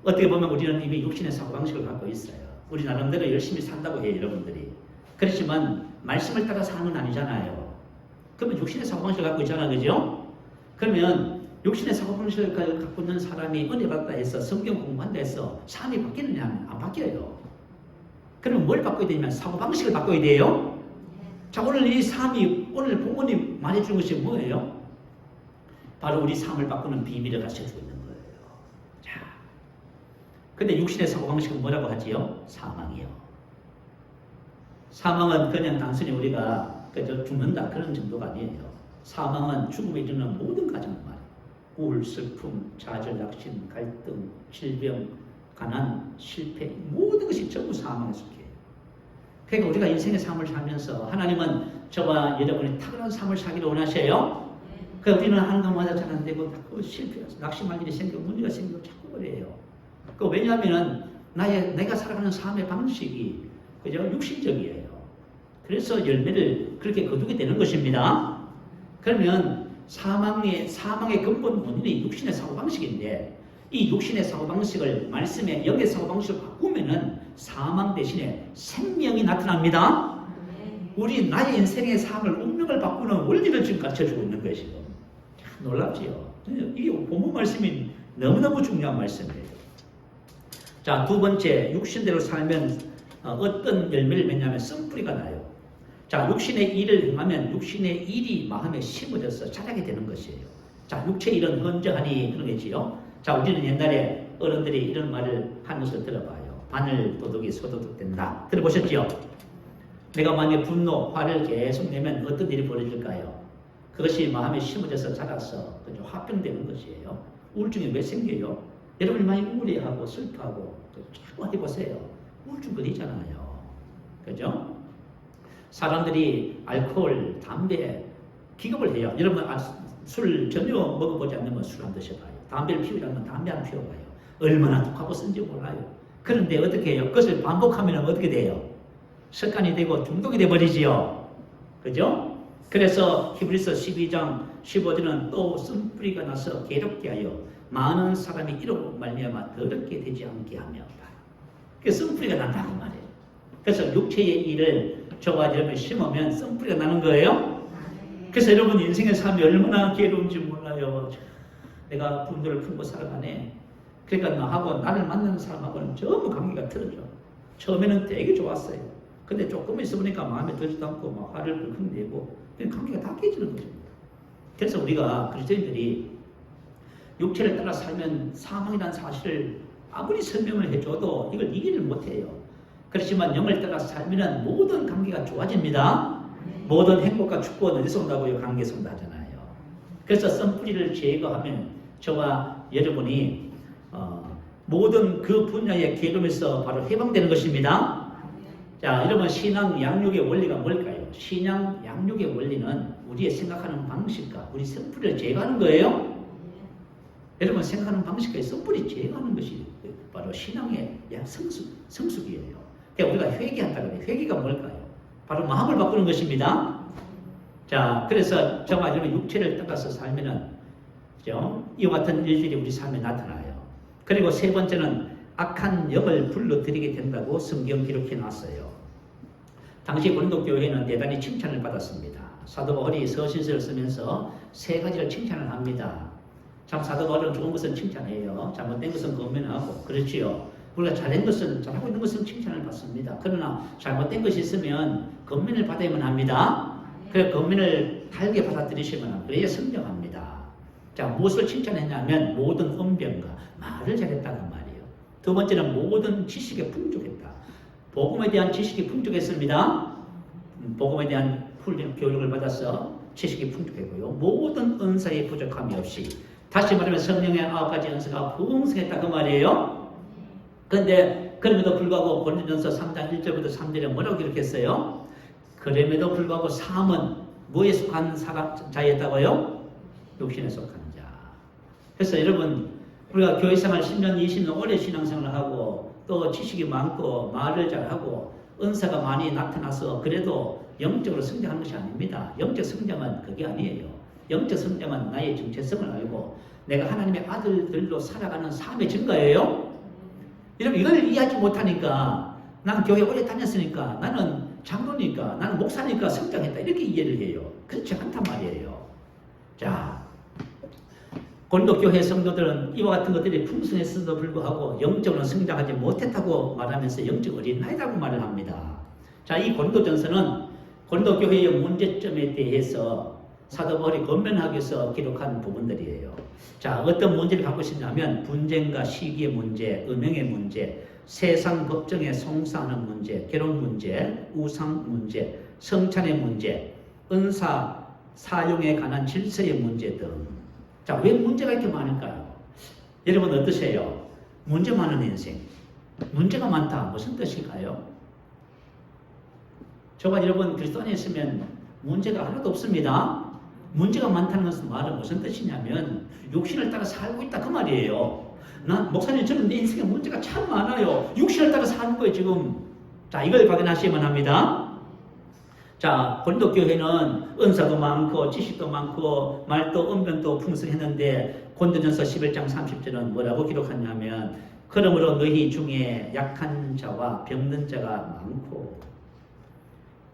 어떻게 보면 우리는 이미 육신의 사고방식을 갖고 있어요. 우리 나름대로 열심히 산다고 해요, 여러분들이. 그렇지만 말씀을 따라 사는 건 아니잖아요. 그러면 육신의 사고방식을 갖고 있잖아요, 그죠? 그러면 육신의 사고방식을 갖고 있는 사람이 은혜 받다 해서 성경 공부한다 해서 삶이 바뀌느냐 하면 안 바뀌어요. 그러면 뭘 바꿔야 되냐면 사고방식을 바꿔야 돼요. 자, 오늘 이 삶이 오늘 본문이 말해주는 것이 뭐예요? 바로 우리 삶을 바꾸는 비밀을 가르쳐주고 있는 거예요. 자, 근데 육신의 사고방식은 뭐라고 하지요? 사망이요. 사망은 그냥 단순히 우리가 그저 죽는다 그런 정도가 아니에요. 사망은 죽음에 이르는 모든 가정을 말해요. 우울, 슬픔, 좌절, 낙심, 갈등, 질병, 가난, 실패 모든 것이 전부 사망에 속해요. 그러니까 우리가 인생의 삶을 살면서 하나님은 저와 여러분이 탁월한 삶을 살기를 원하셔요. 그러니까 우리는 하는 것마다 잘 안 되고 자꾸 실패해서 낙심할 일이 생기고 문제가 생기고 자꾸 그래요. 왜냐하면 내가 살아가는 삶의 방식이 그저 육신적이에요. 그래서 열매를 그렇게 거두게 되는 것입니다. 그러면 사망의 근본 원인이 육신의 사고방식인데 이 육신의 사고방식을 말씀의 영의 사고방식을 바꾸면은 사망 대신에 생명이 나타납니다. 우리 나의 인생의 삶을 운명을 바꾸는 원리를 지금 가르쳐주고 있는 거예요. 지금 놀랍지요. 이게 본문 말씀이 너무너무 중요한 말씀이에요. 자, 두 번째 육신대로 살면 어떤 열매를 맺냐면 쓴뿌리가 나요. 자, 육신의 일을 행하면 육신의 일이 마음에 심어져서 자라게 되는 것이에요. 자, 육체의 일은 헌정하니 그런 거지요. 자, 우리는 옛날에 어른들이 이런 말을 하는 것을 들어봐요. 바늘 도둑이 소도둑 된다. 들어보셨죠? 내가 만약에 분노, 화를 계속 내면 어떤 일이 벌어질까요? 그것이 마음에 심어져서 자라서 그죠? 화병되는 것이에요. 우울증이 왜 생겨요? 여러분이 많이 우울해하고 슬퍼하고 자꾸 해보세요. 우울증 걸리잖아요. 그죠? 사람들이 알코올, 담배 기겁을 해요. 여러분 술 전혀 먹어보지 않으면 술 안 드셔봐요. 담배를 피우지 않으면 담배 안 피워봐요. 얼마나 독하고 쓴지 몰라요. 그런데 어떻게 해요? 그것을 반복하면 어떻게 돼요? 습관이 되고 중독이 돼버리지요. 그죠? 그래서 히브리서 12장 15절은 또 쓴뿌리가 나서 괴롭게 하여 많은 사람이 이로 말미암아 더럽게 되지 않게 하며 그 쓴뿌리가 난다고 말이에요. 그래서 육체의 일을 저와 여러분이 심으면 쓴뿌리가 나는 거예요. 그래서 여러분 인생의 삶이 얼마나 괴로운지 몰라요. 내가 분노를 품고 살아가네. 그러니까 나하고 나를 만나는 사람하고는 전부 관계가 틀어져. 처음에는 되게 좋았어요. 근데 조금 있어보니까 마음에 들지도 않고 막 화를 불끈 내고 관계가 다 깨지는 거죠. 그래서 우리가 그리스도인들이 육체를 따라 살면 사망이라는 사실을 아무리 설명을 해줘도 이걸 이해를 못해요. 그렇지만 영을 따라 살면 모든 관계가 좋아집니다. 모든 행복과 축복은 어디서 온다고요? 관계에서 온다 하잖아요. 그래서 썬뿌리를 제거하면 저와 여러분이 모든 그 분야의 괴로움에서 바로 해방되는 것입니다. 자, 여러분 신앙 양육의 원리가 뭘까요? 신앙 양육의 원리는 우리의 생각하는 방식과 우리 썬뿌리를 제거하는 거예요. 여러분 생각하는 방식과 썬뿌리 제거하는 것이 바로 신앙의 성숙이에요. 그러니까 우리가 회개한다 그래요. 회개가 뭘까요? 바로 마음을 바꾸는 것입니다. 자, 그래서 저와 여러분 육체를 따라서 살면은 이와 같은 일들이 우리 삶에 나타나요. 그리고 세 번째는 악한 영을 불러들이게 된다고 성경 기록해 놨어요. 당시 고린도 교회는 대단히 칭찬을 받았습니다. 사도 바울이 서신서를 쓰면서 세 가지를 칭찬을 합니다. 참 사도 바울은 좋은 것은 칭찬해요. 잘못된 것은 권면하고 그렇지요. 우리가 잘한 것은 잘하고 있는 것은 칭찬을 받습니다. 그러나 잘못된 것이 있으면 권면을 받아야만 합니다. 그 권면을 달게 받아들이시면 합니다. 그래야 성장합니다. 자, 무엇을 칭찬했냐면 모든 언변과 말을 잘했다는 말이에요. 두 번째는 모든 지식에 풍족했다. 복음에 대한 지식이 풍족했습니다. 복음에 대한 훈련, 교육을 받아서 지식이 풍족했고요. 모든 은사에 부족함이 없이 다시 말하면 성령의 9가지 은사가 풍성했다 그 말이에요. 그런데 그럼에도 불구하고 고린도전서 3장 1절부터 3절에 뭐라고 기록했어요? 그럼에도 불구하고 삶은 뭐에 속한 자였다고요? 육신에 속한 자. 그래서 여러분 우리가 교회생활 10년, 20년 오래 신앙생활을 하고 또 지식이 많고 말을 잘하고 은사가 많이 나타나서 그래도 영적으로 성장하는 것이 아닙니다. 영적 성장은 그게 아니에요. 영적 성장은 나의 정체성을 알고 내가 하나님의 아들들로 살아가는 삶의 증거예요. 여러분 이걸 이해하지 못하니까 나는 교회 오래 다녔으니까 나는 장로니까 나는 목사니까 성장했다 이렇게 이해를 해요. 그렇지 않단 말이에요. 자, 고린도 교회 성도들은 이와 같은 것들이 풍성했음에도 불구하고 영적으로 성장하지 못했다고 말하면서 영적 어린아이라고 말을 합니다. 자, 이 고린도전서는 고린도 교회의 문제점에 대해서 사도 바울이 권면하기 위해서 기록한 부분들이에요. 자, 어떤 문제를 갖고 있냐면 분쟁과 시기의 문제, 음행의 문제, 세상 법정에 송사하는 문제, 결혼 문제, 우상 문제, 성찬의 문제, 은사 사용에 관한 질서의 문제 등. 자, 왜 문제가 이렇게 많을까요? 여러분 어떠세요? 문제 많은 인생. 문제가 많다. 무슨 뜻일까요? 저와 여러분 그리스도 안에 있으면 문제가 하나도 없습니다. 문제가 많다는 것은 말은 무슨 뜻이냐면 육신을 따라 살고 있다 그 말이에요. 난 목사님 저는 내 인생에 문제가 참 많아요. 육신을 따라 사는 거예요 지금. 자, 이걸 확인하셔야만 합니다. 자, 고린도 교회는 은사도 많고 지식도 많고 말도 언변도 풍성했는데 고린도전서 11장 30절은 뭐라고 기록하냐면 그러므로 너희 중에 약한 자와 병든 자가 많고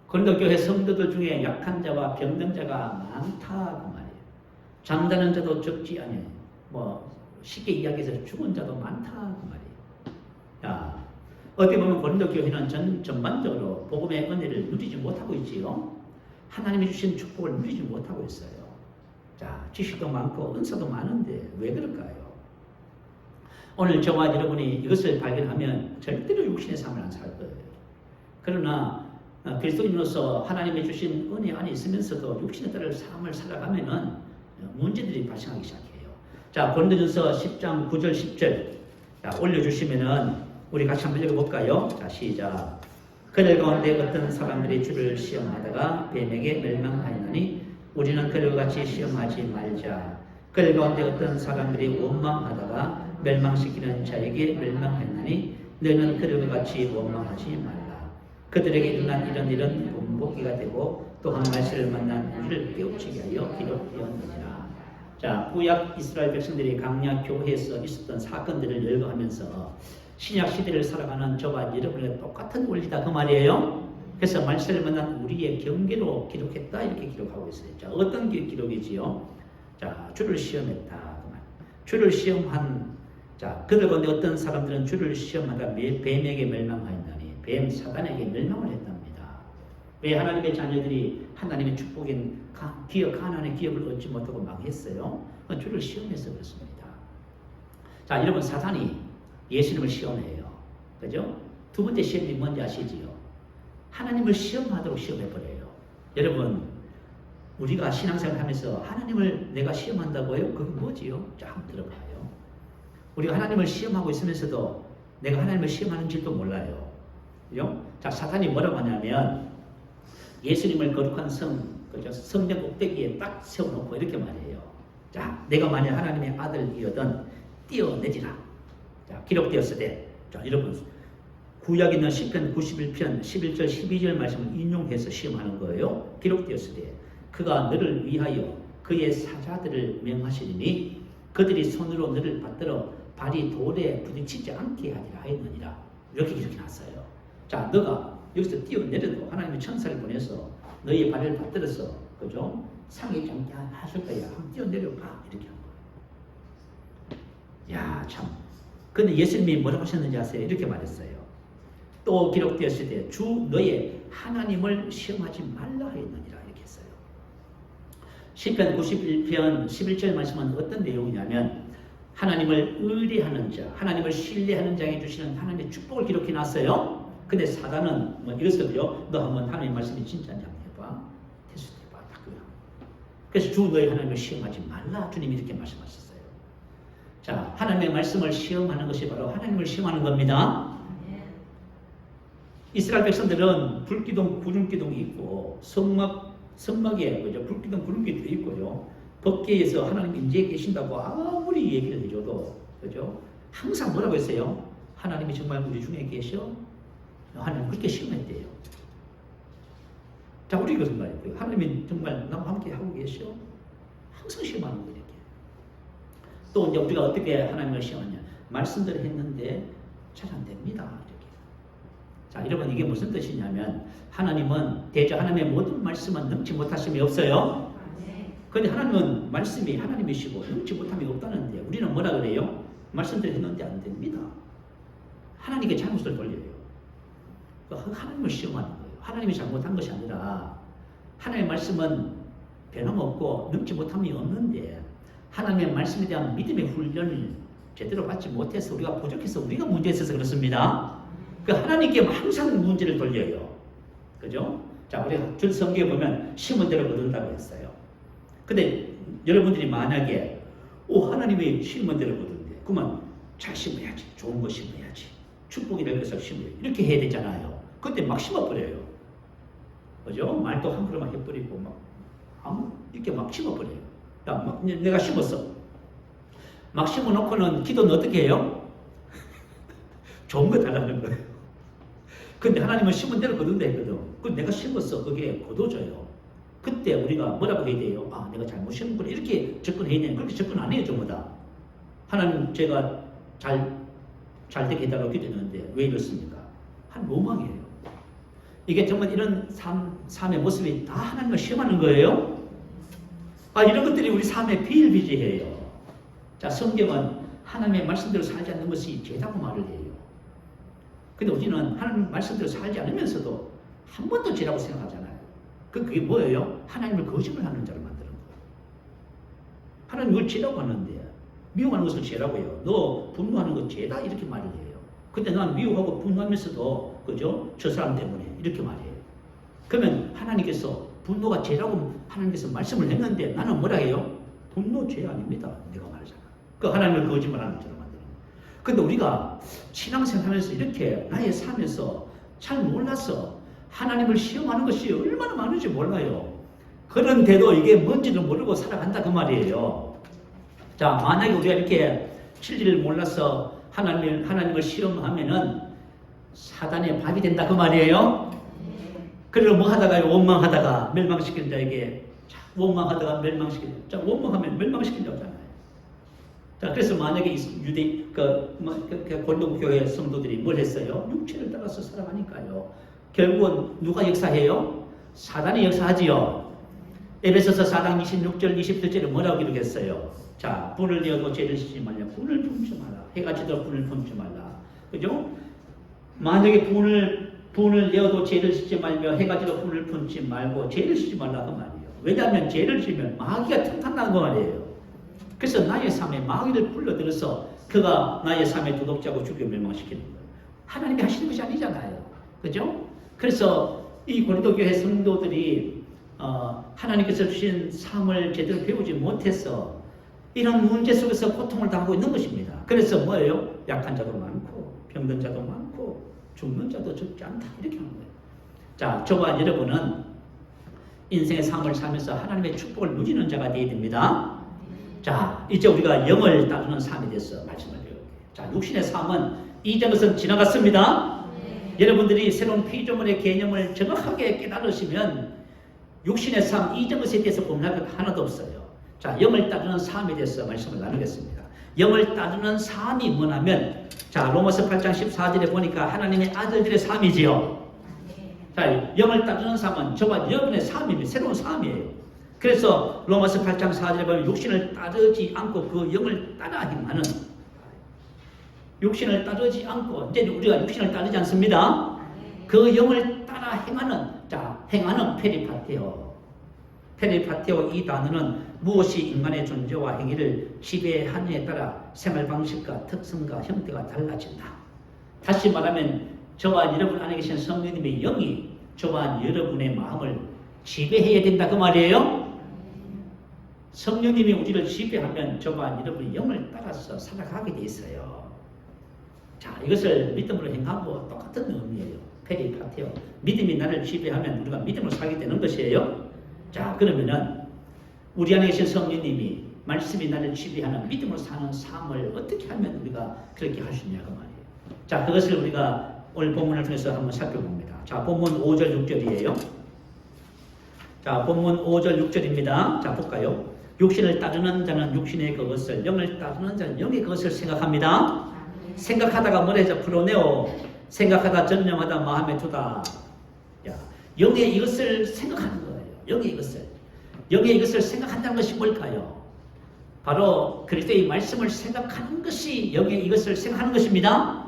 고린도 교회 성도들 중에 약한 자와 병든 자가 많다 그 말이에요. 잠자는 자도 적지 아니에요. 뭐 쉽게 이야기해서 죽은 자도 많다 그 말이에요. 자, 어떻게 보면 고린도 교회는 전반적으로 복음의 은혜를 누리지 못하고 있지요. 하나님이 주신 축복을 누리지 못하고 있어요. 자, 지식도 많고 은사도 많은데 왜 그럴까요? 오늘 저와 여러분이 이것을 발견하면 절대로 육신의 삶을 안 살 거예요. 그러나 그리스도인으로서 하나님이 주신 은혜 안에 있으면서도 육신에 따른 삶을 살아가면은 문제들이 발생하기 시작해요. 자, 고린도전서 10장 9절 10절 자, 올려주시면은 우리 같이 한번 읽어볼까요? 자, 시작. 그들 가운데 어떤 사람들이 주를 시험하다가 뱀에게 멸망하였나니 우리는 그들과 같이 시험하지 말자. 그들 가운데 어떤 사람들이 원망하다가 멸망시키는 자에게 멸망했나니 너희는 그들과 같이 원망하지 말라. 그들에게 일어난 이런 일은 본보기가 되고 또한 말씀을 만난 우리를 깨우치게 하여 기록되었느니라. 자, 구약 이스라엘 백성들이 강약 교회에서 있었던 사건들을 열거하면서 신약 시대를 살아가는 저와 여러분의 똑같은 원리다 그 말이에요. 그래서 말씀을 만난 우리의 경계로 기록했다 이렇게 기록하고 있어요. 자, 어떤 게 기록이지요? 자, 주를 시험했다 그 말. 주를 시험한 자, 그들 가운데 어떤 사람들은 주를 시험하다 뱀에게 멸망하였나니 뱀 사단에게 멸망을 했답니다. 왜 하나님의 자녀들이 하나님의 축복인 기업, 가나안의 기업을 얻지 못하고 망했어요? 주를 시험해서 그렇습니다. 자, 여러분 사단이 예수님을 시험해요. 그죠? 두 번째 시험이 뭔지 아시지요? 하나님을 시험하도록 시험해버려요. 여러분 우리가 신앙생활 하면서 하나님을 내가 시험한다고요? 그게 뭐지요? 자, 한번 들어봐요. 우리가 하나님을 시험하고 있으면서도 내가 하나님을 시험하는 줄도 몰라요. 그죠? 자, 사탄이 뭐라고 하냐면 예수님을 거룩한 그죠? 성전 꼭대기에 딱 세워놓고 이렇게 말해요. 자, 내가 만약 하나님의 아들이거든 띄어내지라. 자, 기록되었을 때, 자, 여러분 구약에 있는 시편 91편 11절 12절 말씀을 인용해서 시험하는 거예요. 기록되었을 때 그가 너를 위하여 그의 사자들을 명하시리니 그들이 손으로 너를 받들어 발이 돌에 부딪히지 않게 하리라 하였느니라. 이렇게 기록해놨어요. 자, 너가 여기서 뛰어내려도 하나님의 천사를 보내서 너의 발을 받들어서 그죠? 상하지 않게 하실 거야. 한번 뛰어내려봐. 이렇게 한 거예요. 야, 참. 근데 예수님이 뭐라고 하셨는지 아세요? 이렇게 말했어요. 또 기록되었을 때 주 너의 하나님을 시험하지 말라 하였느니라 이렇게 했어요. 시편 91편 11절 말씀은 어떤 내용이냐면 하나님을 의뢰하는 자, 하나님을 신뢰하는 자에게 주시는 하나님의 축복을 기록해 놨어요. 근데 사단은 뭐 이랬어요. 너 한번 하나님 말씀이 진짜인지 한번 해봐. 테스트해봐. 딱 그거야. 그래서 주 너의 하나님을 시험하지 말라. 주님이 이렇게 말씀하셨어요. 자, 하나님의 말씀을 시험하는 것이 바로 하나님을 시험하는 겁니다. 이스라엘 백성들은 불기둥, 구름기둥이 있고 성막에 그죠? 불기둥, 구름기둥도 있고요. 법계에서 하나님 임재해 계신다고 아무리 얘기를 해줘도 그죠? 항상 뭐라고 했어요? 하나님이 정말 우리 중에 계셔? 하나님 그렇게 시험했대요. 자, 우리 그런 말이에요. 하나님이 정말 나와 함께 하고 계셔? 항상 시험하는 거예요. 또 이제 우리가 어떻게 하나님을 시험하냐? 말씀대로 했는데 잘 안 됩니다. 이렇게. 자, 여러분 이게 무슨 뜻이냐면 하나님은 대저 하나님의 모든 말씀은 능치 못하심이 없어요. 그런데 하나님은 말씀이 하나님이시고 능치 못함이 없다는데 우리는 뭐라 그래요? 말씀대로 했는데 안 됩니다. 하나님께 잘못을 돌려요. 하나님을 시험하는 거예요. 하나님이 잘못한 것이 아니라 하나님의 말씀은 변함없고 능치 못함이 없는데 하나님의 말씀에 대한 믿음의 훈련을 제대로 받지 못해서 우리가 부족해서 우리가 문제 있어서 그렇습니다. 그 하나님께 항상 문제를 돌려요. 그죠? 자, 우리가 줄 성경에 보면 심은 대로 거둔다고 했어요. 근데 여러분들이 만약에 하나님이 심은 대로 거둔대. 그러면 잘 심어야지. 좋은 거 심어야지. 축복이 될 것을 심어야 이렇게 해야 되잖아요. 그때 막 심어버려요. 그죠? 말도 함부로 막 해버리고 이렇게 막 심어버려요. 야, 내가 심었어. 막 심어놓고는 기도는 어떻게 해요? 좋은 거 달라는 거예요. 근데 하나님은 심은 대로 거둔다 했거든. 그럼 내가 심었어. 그게 거둬져요. 그때 우리가 뭐라고 해야 돼요? 내가 잘못 심었구나. 이렇게 접근해야 되는 그렇게 접근 안 해요, 전부 다. 하나님, 제가 잘 되게 해달라고 기도했는데 왜 이렇습니까? 한 로망이에요. 이게 정말 이런 삶의 모습이 다 하나님을 시험하는 거예요? 이런 것들이 우리 삶의 비일비재해요. 자, 성경은 하나님의 말씀대로 살지 않는 것이 죄다고 말을 해요. 근데 우리는 하나님 말씀대로 살지 않으면서도 한 번도 죄라고 생각하잖아요. 그게 뭐예요? 하나님을 거짓말하는 자를 만드는 거예요. 하나님을 죄라고 하는데 미워하는 것을 죄라고 해요. 너 분노하는 거 죄다 이렇게 말을 해요. 근데 난 미워하고 분노하면서도 그죠? 저 사람 때문에 이렇게 말해요. 그러면 하나님께서 분노가 죄라고 하나님께서 말씀을 했는데 나는 뭐라 해요? 분노 죄 아닙니다. 내가 말하잖아. 그 하나님을 거짓말하는 자를 만드는 거예요. 근데 우리가 신앙생활하면서 이렇게 나의 삶에서 잘 몰라서 하나님을 시험하는 것이 얼마나 많은지 몰라요. 그런데도 이게 뭔지도 모르고 살아간다 그 말이에요. 자, 만약에 우리가 이렇게 진리를 몰라서 하나님을 시험하면은 사단의 밥이 된다 그 말이에요. 그리고 뭐 하다가 원망하다가 멸망시키는 자에게 원망하다가 멸망시키는 자 원망하면 멸망시키는 자잖아요. 자 그래서 만약에 유대 고린도 교회 성도들이 뭘 했어요? 육체를 따라서 살아가니까요. 결국은 누가 역사해요? 사단이 역사하지요. 에베소서 4장 26절 27절에 뭐라고 기록했어요? 자 분을 내어도 죄를 짓지 말라. 분을 품지 마라. 해가 지도록 분을 품지 말라. 그죠? 만약에 분을 내어도 죄를 짓지 말며 해가 지도록 분을 품지 말고 죄를 짓지 말라 그 말이에요. 왜냐하면 죄를 지면 마귀가 틈탄다는 거 말이에요. 그래서 나의 삶에 마귀를 불러들여서 그가 나의 삶의 도덕자고 주를 멸망시키는 거예요. 하나님이 하시는 것이 아니잖아요. 그죠? 그래서 이 고린도 교회 성도들이 하나님께서 주신 삶을 제대로 배우지 못해서 이런 문제 속에서 고통을 당하고 있는 것입니다. 그래서 뭐예요? 약한 자도 많고 병든 자도 많고 죽는 자도 적지 않다 이렇게 하는 거예요. 자, 저와 여러분은 인생의 삶을 살면서 하나님의 축복을 누리는 자가 되어야 됩니다. 자, 이제 우리가 영을 따르는 삶에 대해서 말씀을 드릴게요. 자, 육신의 삶은 이전 것은 지나갔습니다. 여러분들이 새로운 피조물의 개념을 정확하게 깨달으시면 육신의 삶, 이전 것에 대해서 고민할 것 하나도 없어요. 자, 영을 따르는 삶에 대해서 말씀을 나누겠습니다. 영을 따르는 삶이 뭐냐면, 자, 로마서 8장 14절에 보니까 하나님의 아들들의 삶이지요. 자, 영을 따르는 삶은 저와 여러분의 삶입니다. 새로운 삶이에요. 그래서 로마서 8장 4절에 보면 육신을 따르지 않고 그 영을 따라 행하는, 육신을 따르지 않고 이제 우리가 육신을 따르지 않습니다. 그 영을 따라 행하는, 자, 행하는 페리파테오 이 단어는 무엇이 인간의 존재와 행위를 지배하느냐에 따라 생활 방식과 특성과 형태가 달라진다. 다시 말하면 저와 여러분 안에 계신 성령님의 영이 저와 여러분의 마음을 지배해야 된다 그 말이에요. 성령님이 우리를 지배하면 저와 여러분의 영을 따라서 살아가게 돼 있어요. 자, 이것을 믿음으로 행하고 똑같은 의미예요. 페리파테오. 믿음이 나를 지배하면 우리가 믿음으로 살게 되는 것이에요. 자, 그러면은 우리 안에 계신 성령님이 말씀이 나를 지배하는 믿음으로 사는 삶을 어떻게 하면 우리가 그렇게 할 수 있냐고 말이에요. 자, 그것을 우리가 오늘 본문을 통해서 한번 살펴봅니다. 자, 본문 5절 6절이에요. 자, 본문 5절 6절입니다. 자, 볼까요? 육신을 따르는 자는 육신의 그것을, 영을 따르는 자는 영의 그것을 생각합니다. 생각하다가 뭐래죠? 프로네오. 생각하다 전념하다 마음에 두다. 야, 영의 이것을 생각하는 거예요. 영의 이것을. 영의 이것을 생각한다는 것이 뭘까요? 바로 그리스도의 말씀을 생각하는 것이 영의 이것을 생각하는 것입니다.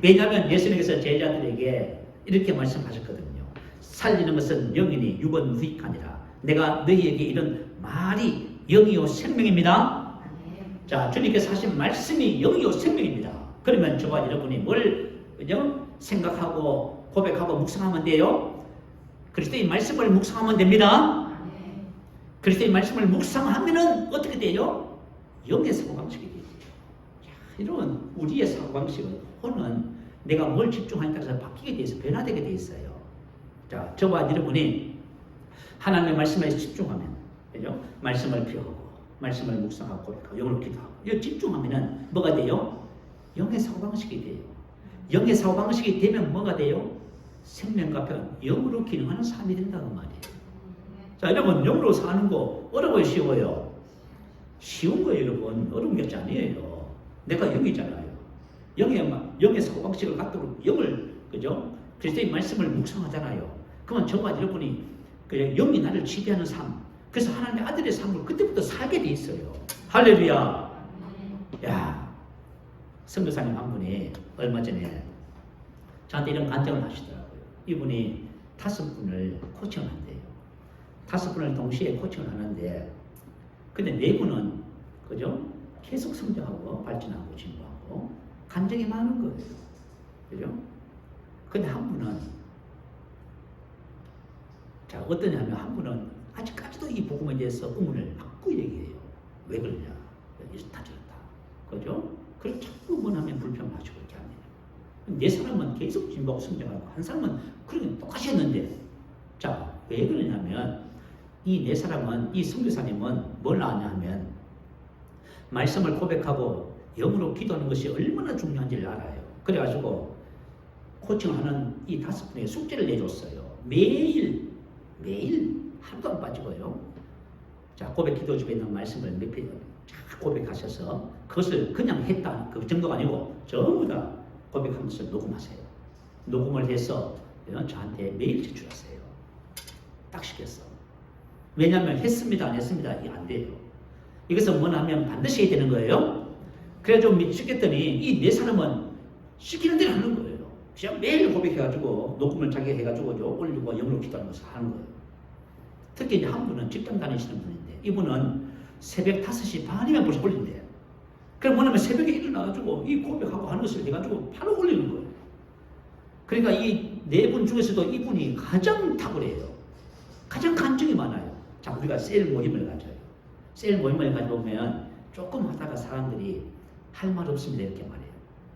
왜냐하면 예수님께서 제자들에게 이렇게 말씀하셨거든요. 살리는 것은 영이니 육은 무익하니라. 내가 너희에게 이런 말이 영이요 생명입니다. 자, 주님께서 하신 말씀이 영이요 생명입니다. 그러면 저와 여러분이 뭘 그죠? 생각하고 고백하고 묵상하면 돼요? 그리스도의 말씀을 묵상하면 됩니다. 그리스도의 말씀을 묵상하면은 어떻게 돼요? 영의 사고방식이 돼요. 이런 우리의 사고방식은 혼은 내가 뭘 집중하냐에 따라서 바뀌게 돼 있어요. 변화되게 돼 있어요. 자, 저와 여러분이 하나님의 말씀에 집중하면, 그죠? 말씀을 배우고, 말씀을 묵상하고, 고백하고, 영으로 기도하고, 이거 집중하면은 뭐가 돼요? 영의 사고방식이 돼요. 영의 사고방식이 되면 뭐가 돼요? 생명과 편, 영으로 기능하는 삶이 된다는 말이에요. 자, 여러분, 영으로 사는 거 어려워요, 쉬워요? 쉬운 거예요, 여러분. 어려운 게 아니에요. 내가 영이잖아요. 영의 사고방식을 갖도록 영을, 그죠? 그리스도의 말씀을 묵상하잖아요. 그러면 저와 여러분이 그냥 영이 나를 지배하는 삶, 그래서 하나님의 아들의 삶을 그때부터 살게 돼 있어요. 할렐루야. 야, 선교사님 한 분이 얼마 전에 저한테 이런 간증을 하시더라고요. 이분이 5분을 코칭을 한대요. 5분을 동시에 코칭을 하는데, 근데 4분은, 그죠? 계속 성장하고 발전하고 진보하고 간증이 많은 거예요. 그죠? 근데 한 분은, 자, 어떠냐면 한 분은 아직까지도 이 복음에 대해서 의문을 갖고 얘기해요. 왜 그러냐? 이렇다 저렇다. 그죠? 그걸 자꾸 원하면 불평하시고 이렇게 합니다. 4사람은 계속 진보하고 성장하고 한 사람은 그렇게 똑같이 했는데, 자, 왜 그러냐면 이 4사람은, 이 선교사님은 뭘 아냐 하면 말씀을 고백하고 영으로 기도하는 것이 얼마나 중요한지를 알아요. 그래가지고 코칭하는 이 5분에게 숙제를 내줬어요. 매일 하루도 안 빠지고요. 자, 고백 기도 집에 있는 말씀을 몇 편 고백하셔서 그것을 그냥 했다 그 정도가 아니고 전부 다 고백하면서 녹음하세요. 녹음을 해서 저한테 매일 제출하세요. 딱 시켰어. 왜냐하면 했습니다 안 했습니다 이게 안 돼요. 이것은 뭐냐 하면 반드시 해야 되는 거예요. 그래 좀 시켰더니 이 네 사람은 시키는 대로 하는 거예요. 그냥 매일 고백해가지고 녹음을 자기가 해가지고 올리고 영으로 기도하는 것을 하는 거예요. 특히 이제 한 분은 직장 다니시는 분인데 이분은 새벽 5시 반이면 벌써 올린대요. 그럼 뭐냐면 새벽에 일어나가지고 이 고백하고 하는 것을 해가지고 바로 올리는 거예요. 그러니까 이 네 분 중에서도 이분이 가장 탁월해요. 가장 간증이 많아요. 자, 우리가 셀 모임을 가져요. 셀 모임을 가져보면 조금 하다가 사람들이 할 말 없습니다 이렇게 말해요.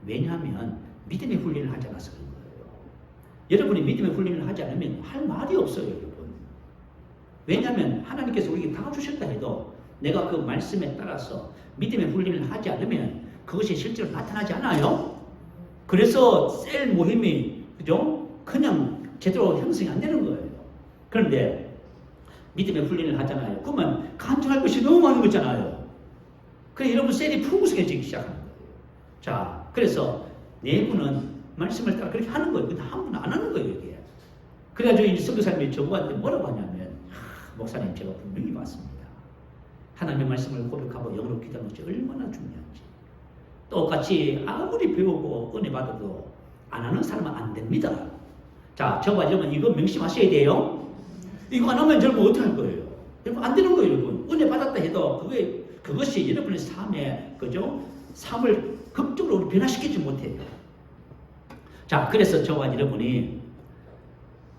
왜냐하면 믿음의 훈련을 하지 않아서 그런 거예요. 여러분이 믿음의 훈련을 하지 않으면 할 말이 없어요 여러분. 왜냐하면 하나님께서 우리에게 다 주셨다 해도 내가 그 말씀에 따라서 믿음의 훈련을 하지 않으면 그것이 실제로 나타나지 않아요. 그래서 셀 모임이 그죠? 그냥 제대로 형성이 안 되는 거예요. 그런데 믿음의 훈련을 하잖아요. 그러면 간증할 것이 너무 많은 거잖아요. 그래서 여러분 셀이 풍성해지기 시작하는 거예요. 자, 그래서 네 분은 말씀을 따라 그렇게 하는 거예요. 근데 한 분은 안 하는 거예요 이게. 그래가지고 이 선교사님이 저보한테 뭐라고 하냐면 목사님 제가 분명히 봤습니다. 하나님의 말씀을 고백하고 영으로 기도하는 것이 얼마나 중요한지. 똑같이 아무리 배우고 은혜 받아도 안 하는 사람은 안 됩니다. 자, 저와 여러분 이거 명심하셔야 돼요. 이거 안 하면 여러분 어떻게 할 거예요? 여러분 안 되는 거예요 여러분. 은혜 받았다 해도 그것이 여러분의 삶에 그죠? 삶을 극적으로 변화시키지 못해요. 자, 그래서 저와 여러분이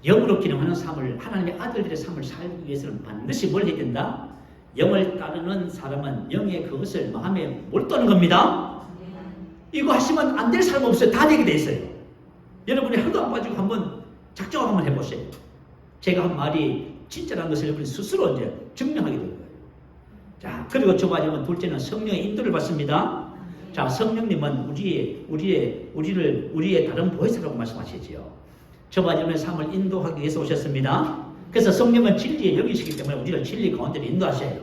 영으로 기능하는 삶을 하나님의 아들들의 삶을 살기 위해서는 반드시 뭘 해야 된다? 영을 따르는 사람은 영의 그것을 마음에 몰두하는 겁니다. 이거 하시면 안 될 사람 없어요. 다 되게 돼 있어요. 여러분이 하루도 안 빠지고 한번 작정을 한번 해보세요. 제가 한 말이 진짜라는 것을 여러분이 스스로 이제 증명하게 될 거예요. 자, 그리고 저와 여러분 둘째는 성령의 인도를 받습니다. 자, 성령님은 우리의 다른 보혜사라고 말씀하시지요. 저와 여러분의 삶을 인도하기 위해서 오셨습니다. 그래서 성령은 진리의 영이시기 때문에 우리를 진리 가운데로 인도하셔요.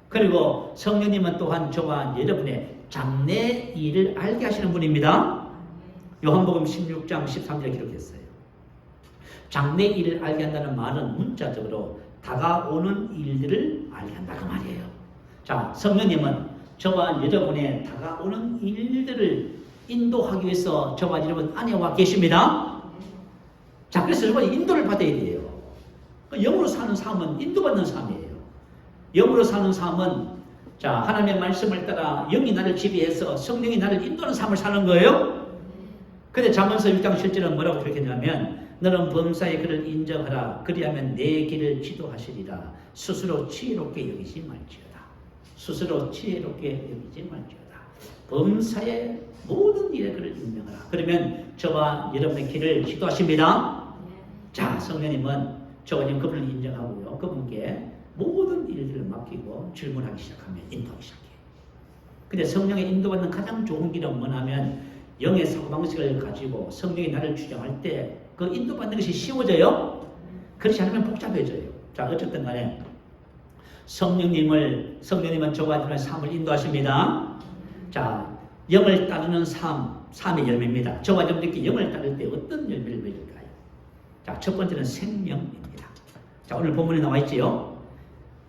그리고 성령님은 또한 저와 여러분의 장래 일을 알게 하시는 분입니다. 요한복음 16장 13절에 기록했어요. 장래 일을 알게 한다는 말은 문자적으로 다가오는 일들을 알게 한다 그 말이에요. 자, 성령님은 저와 여러분의 다가오는 일들을 인도하기 위해서 저와 여러분 안에 와 계십니다. 자, 그래서 여러분이 인도를 받아야 돼요. 영으로 사는 삶은 인도받는 삶이에요. 영으로 사는 삶은 자, 하나님의 말씀을 따라 영이 나를 지배해서 성령이 나를 인도하는 삶을 사는 거예요. 근데 잠언서 1장 7절은 뭐라고 기록했냐면 너는 범사의 그를 인정하라. 그리하면 내 길을 지도하시리라. 스스로 지혜롭게 여기지 말지어다. 스스로 지혜롭게 여기지 말지어다. 범사의 모든 일에 그를 인정하라. 그러면 저와 여러분의 길을 지도하십니다. 자, 성령님은 저와 여러분 그분을 인정하고요. 그분께 모든 일들을 맡기고 질문하기 시작하면 인도하기 시작해요. 근데 성령의 인도받는 가장 좋은 길은 뭐냐면 영의 사고방식을 가지고 성령이 나를 주장할 때 그 인도받는 것이 쉬워져요. 그렇지 않으면 복잡해져요. 자, 어쨌든 간에 성령님은 저와 여러분의 삶을 인도하십니다. 자, 영을 따르는 삶의 열매입니다. 저와 여러분께 영을 따를 때 어떤 열매를 맺을까요? 자, 첫 번째는 생명입니다. 자, 오늘 본문에 나와 있지요.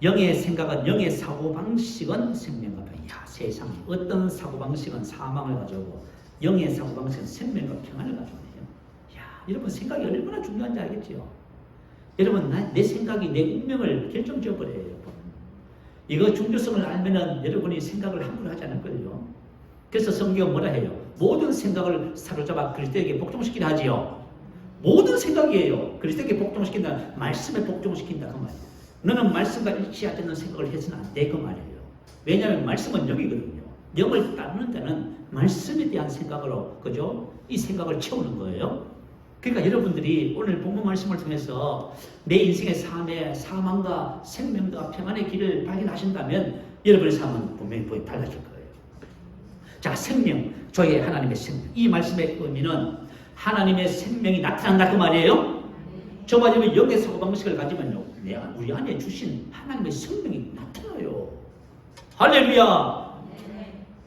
영의 생각은, 영의 사고방식은 생명과 평안. 야, 세상에 어떤 사고방식은 사망을 가져오고 영의 사고방식은 생명과 평안을 가져오네요. 야, 여러분 생각이 얼마나 중요한지 알겠지요? 여러분 내 생각이 내 운명을 결정지어버려요. 이거 중요성을 알면은 여러분이 생각을 함부로 하지 않을 거예요. 그래서 성경은 뭐라 해요? 모든 생각을 사로잡아 그리스도에게 복종시키라 하지요. 모든 생각이에요. 그리스도에게 복종시킨다. 말씀에 복종시킨다 그 말이에요. 너는 말씀과 일치하지 않는 생각을 해서는 안 돼 그 말이에요. 왜냐하면 말씀은 영이거든요. 영을 따르는 자는 말씀에 대한 생각으로 그죠? 이 생각을 채우는 거예요. 그러니까 여러분들이 오늘 본문 말씀을 통해서 내 인생의 삶에 사망과 생명과 평안의 길을 발견하신다면 여러분의 삶은 분명히 달라질 거예요. 자, 생명, 저의 하나님의 생명. 이 말씀의 의미는 하나님의 생명이 나타난다 그 말이에요. 저와 여러분이 영의 사고방식을 가지면요, 우리 안에 주신 하나님의 성령이 나타나요. 할렐루야.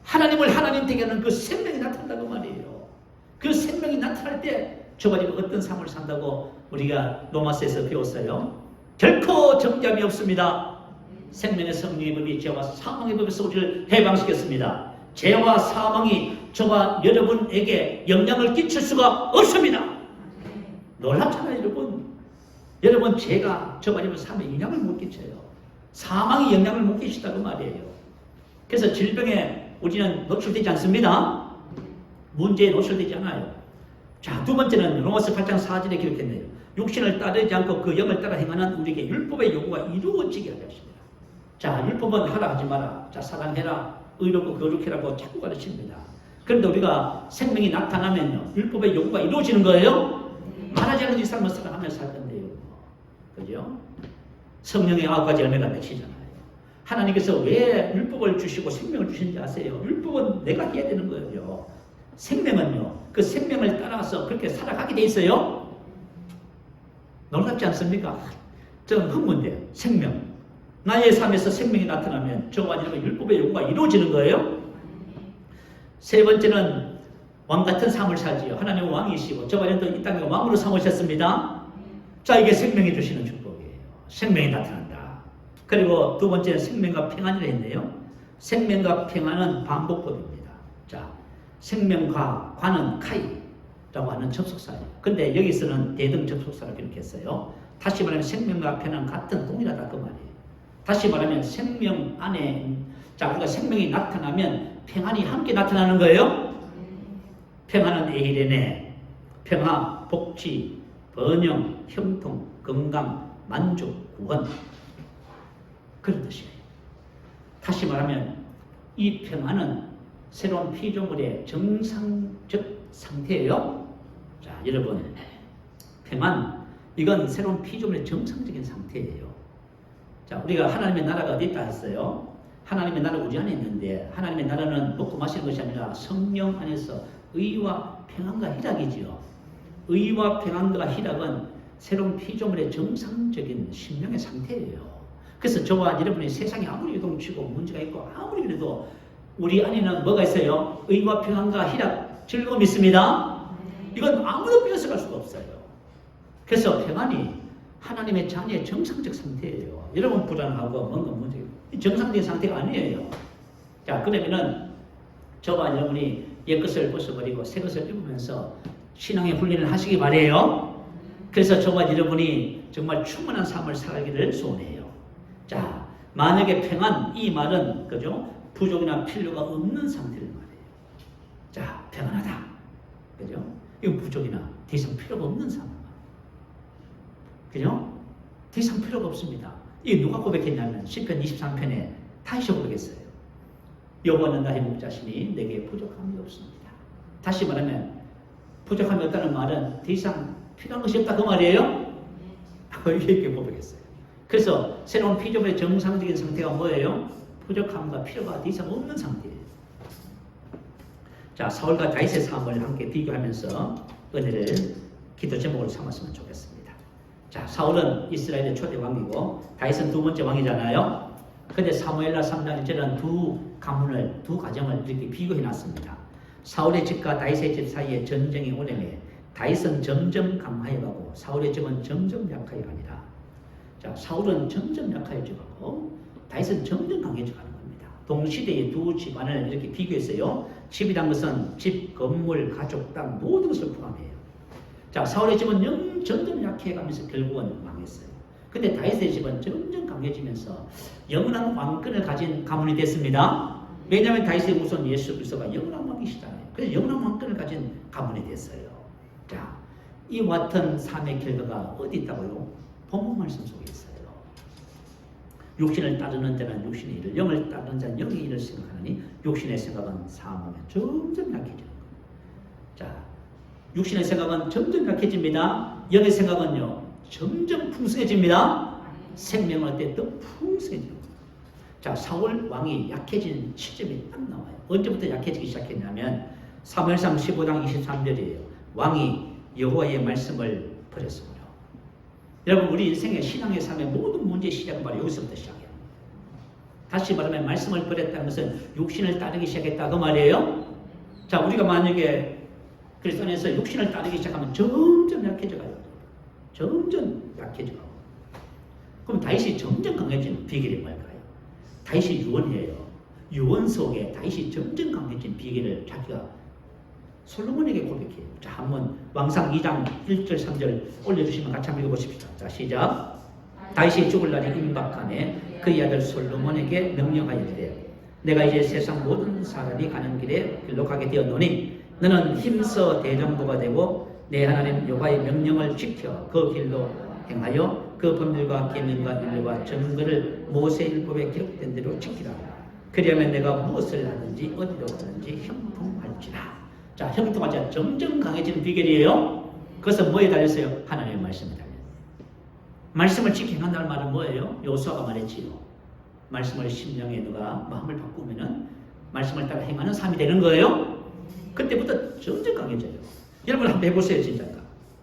하나님을 하나님 되게 하는 그 생명이 나타난다고 말이에요. 그 생명이 나타날 때 저와 여러분 어떤 삶을 산다고 우리가 로마서에서 배웠어요. 결코 정죄함이 없습니다. 생명의 성령의 법이 죄와 사망의 법에서 우리를 해방시켰습니다. 죄와 사망이 저와 여러분에게 영향을 끼칠 수가 없습니다. 놀랍잖아요, 여러분. 여러분, 죄가 저와 여러분 삶에 영향을 못 끼쳐요. 사망이 영향을 못 끼친다고 말이에요. 그래서 질병에 우리는 노출되지 않습니다. 문제에 노출되지 않아요. 자, 두 번째는 로마서 8장 4절에 기록했네요. 육신을 따르지 않고 그 영을 따라 행하는 우리에게 율법의 요구가 이루어지게 하였습니다. 자, 율법은 하라 하지 마라. 자, 사랑해라. 의롭고 거룩해라고 자꾸 가르칩니다. 그런데 우리가 생명이 나타나면요, 율법의 요구가 이루어지는 거예요. 말하지 않는 이 삶을 살아가며 살 건데요. 그죠? 성령의 9가지 열매가 맺히잖아요. 하나님께서 왜 율법을 주시고 생명을 주신지 아세요? 율법은 내가 해야 되는 거예요. 생명은요, 그 생명을 따라서 그렇게 살아가게 돼 있어요. 놀랍지 않습니까? 저는 흥분돼요. 생명. 나의 삶에서 생명이 나타나면 저와 여러분 율법의 요구가 이루어지는 거예요. 세 번째는 왕 같은 삶을 살지요. 하나님은 왕이시고 저와 여러분도 이 땅에 왕으로 삼으셨습니다. 자, 이게 생명이 주시는 축복이에요. 생명이 나타난다. 그리고 두 번째는 생명과 평안이라 했네요. 생명과 평안은 반복법입니다. 자, 생명과 관은 카이라고 하는 접속사예요. 근데 여기서는 대등 접속사를 기록했어요. 다시 말하면 생명과 평안은 같은 동일하다 그 말이에요. 다시 말하면 생명 안에, 자, 우리가 생명이 나타나면 평안이 함께 나타나는 거예요. 평안은 에이레네, 평화, 복지, 번영, 형통, 건강, 만족, 구원, 그런 뜻이에요. 다시 말하면 이 평안은 새로운 피조물의 정상적 상태예요. 자, 여러분, 평안, 이건 새로운 피조물의 정상적인 상태예요. 자, 우리가 하나님의 나라가 어디 있다 했어요? 하나님의 나라가 우리 안에 있는데, 하나님의 나라는 먹고 마시는 것이 아니라 성령 안에서 의와 평안과 희락이지요. 의와 평안과 희락은 새로운 피조물의 정상적인 심령의 상태예요. 그래서 저와 여러분이 세상에 아무리 요동치고 문제가 있고 아무리 그래도 우리 안에는 뭐가 있어요? 의와 평안과 희락, 즐거움이 있습니다. 이건 아무도 빼앗아갈 수가 없어요. 그래서 평안이 하나님의 자녀의 정상적 상태예요. 여러분 불안하고 뭔가 문제가 정상적인 상태가 아니에요. 자, 그러면은 저와 여러분이 옛것을 벗어버리고 새것을 입으면서 신앙의 훈련을 하시기 바래요. 그래서 저와 여러분이 정말 충만한 삶을 살기를 소원해요. 자, 만약에 평안, 이 말은 그죠? 부족이나 필요가 없는 상태를 말해요. 자, 평안하다. 그죠? 이건 부족이나 더 이상 필요가 없는 상황. 그죠? 더 이상 필요가 없습니다. 이게 누가 고백했냐면 시편 23편에 다시 고백했어요. 여호와는 나의 목자시니 내게 부족함이 없습니다. 다시 말하면 부족함이 없다는 말은 더 이상 필요한 것이 없다 그 말이에요. 이렇게 고백했어요. 그래서 새로운 피조물의 정상적인 상태가 뭐예요? 부족함과 필요가 더 이상 없는 상태예요. 자, 사울과 다윗의 삶을 함께 비교하면서 은혜를 기도 제목으로 삼았으면 좋겠습니다. 자, 사울은 이스라엘의 초대 왕이고 다윗은 두 번째 왕이잖아요. 근데 사무엘라 3장 1절은 두 가문을, 두 가정을 이렇게 비교해 놨습니다. 사울의 집과 다윗의 집 사이에 전쟁이 오래매 다윗은 점점 강화해가고 사울의 집은 점점 약화해갑니다. 자, 사울은 점점 약화해져가고 다윗은 점점 강해져가는 겁니다. 동시대의 두 집안을 이렇게 비교했어요. 집이란 것은 집, 건물, 가족, 땅 모든 것을 포함해요. 자, 사울의 집은 점점 약해가면서 결국은 망했어요. 근데 다윗의 집은 점점 강해지면서 영원한 왕권을 가진 가문이 됐습니다. 왜냐하면 다윗의 우선 예수 그리스도가 영원한 왕이시잖아요. 그래서 영원한 왕권을 가진 가문이 됐어요. 자, 이와 같은 삶의 결과가 어디 있다고요? 본문 말씀 속에 있어요. 육신을 따르는 자는 육신의 일을, 영을 따르는 자는 영의 일을 생각하느니 육신의 생각은 사망에 점점 약해지는 거예요. 자, 육신의 생각은 점점 약해집니다. 영의 생각은요, 점점 풍성해집니다. 생명은 어때? 더 풍성해집니다. 자, 사울 왕이 약해진 시점이 딱 나와요. 언제부터 약해지기 시작했냐면 사무엘상 15장 23절이에요. 왕이 여호와의 말씀을 버렸으므로. 여러분, 우리 인생의 신앙의 삶의 모든 문제의 시작은 바로 여기서부터 시작해요. 다시 말하면 말씀을 버렸다는 것은 육신을 따르기 시작했다 그 말이에요. 자, 우리가 만약에 그리스도 안에서 육신을 따르기 시작하면 점점 약해져가요. 점점 약해져가고. 그럼 다윗이 점점 강해진 비결이 뭘까요? 다윗이 유언이에요. 유언 속에 다윗이 점점 강해진 비결을 자기가 솔로몬에게 고백해요. 자, 한번 왕상 2장 1절 3절 올려주시면 같이 한번 읽어보십시다. 자, 시작. 다윗이 죽을 날이 임박하네 그의 아들 솔로몬에게 명령하였되 내가 이제 세상 모든 사람이 가는 길로 가게 되었노니 너는 힘써 대장부가 되고 내 하나님 여호와의 명령을 지켜 그 길로 행하여 그 법률과 계명과 율례와 정거를 모세율법에 기록된 대로 지키라. 그리하면 내가 무엇을 하든지 어디로 가든지 형통할지라. 자, 형통하자 점점 강해지는 비결이에요. 그것은 뭐에 달렸어요? 하나님의 말씀에 달렸어요. 말씀을 지켜 행한다는 말은 뭐예요? 여호수아가 말했지요. 말씀을 심령에 누가 마음을 바꾸면은 말씀을 따라 행하는 삶이 되는 거예요. 그때부터 점점 강해져요. 여러분 한번 해보세요. 진짜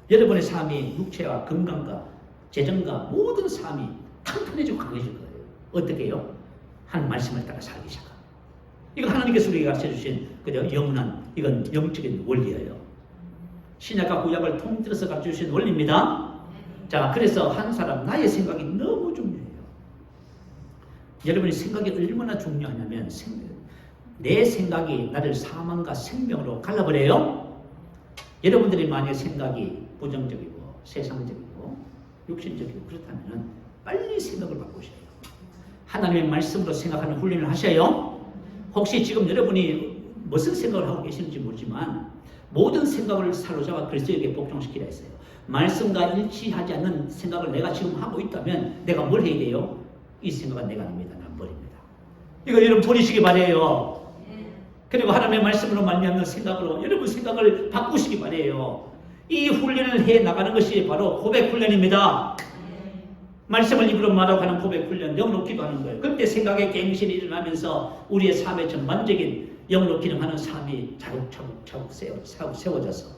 여러분의 삶이 육체와 건강과 재정과 모든 삶이 탄탄해지고 강해질 거예요. 어떻게 해요? 하나님 말씀을 따라 살기 시작합니다. 이거 하나님께서 우리가 가르쳐주신 영원한 이건 영적인 원리예요. 신약과 구약을 통틀어서 가르쳐주신 원리입니다. 자, 그래서 한 사람 나의 생각이 너무 중요해요. 여러분의 생각이 얼마나 중요하냐면 내 생각이 나를 사망과 생명으로 갈라버려요. 여러분들이 만약 생각이 부정적이고 세상적이고 육신적이고 그렇다면 빨리 생각을 바꾸셔야 해요. 하나님의 말씀으로 생각하는 훈련을 하셔요. 혹시 지금 여러분이 무슨 생각을 하고 계시는지 모르지만 모든 생각을 사로잡아 그리스도에게 복종시키라 했어요. 말씀과 일치하지 않는 생각을 내가 지금 하고 있다면 내가 뭘 해야 돼요? 이 생각은 내가 아닙니다. 난 버립니다. 이거 여러분 버리시기 바래요. 그리고 하나님의 말씀으로 말미암는 생각으로 여러분 생각을 바꾸시기 바래요. 이 훈련을 해 나가는 것이 바로 고백 훈련입니다. 말씀을 입으로 말하고 하는 고백 훈련, 영으로 기도하는 거예요. 그때 생각의 갱신이 일어나면서 우리의 삶의 전반적인 영으로 기능하는 삶이 차곡차곡 세워져서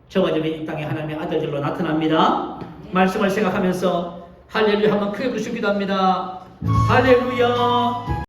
저와 여러분이 이 땅에 하나님의 아들들로 나타납니다. 말씀을 생각하면서 할렐루야 한번 크게 부르시기도 합니다. 할렐루야.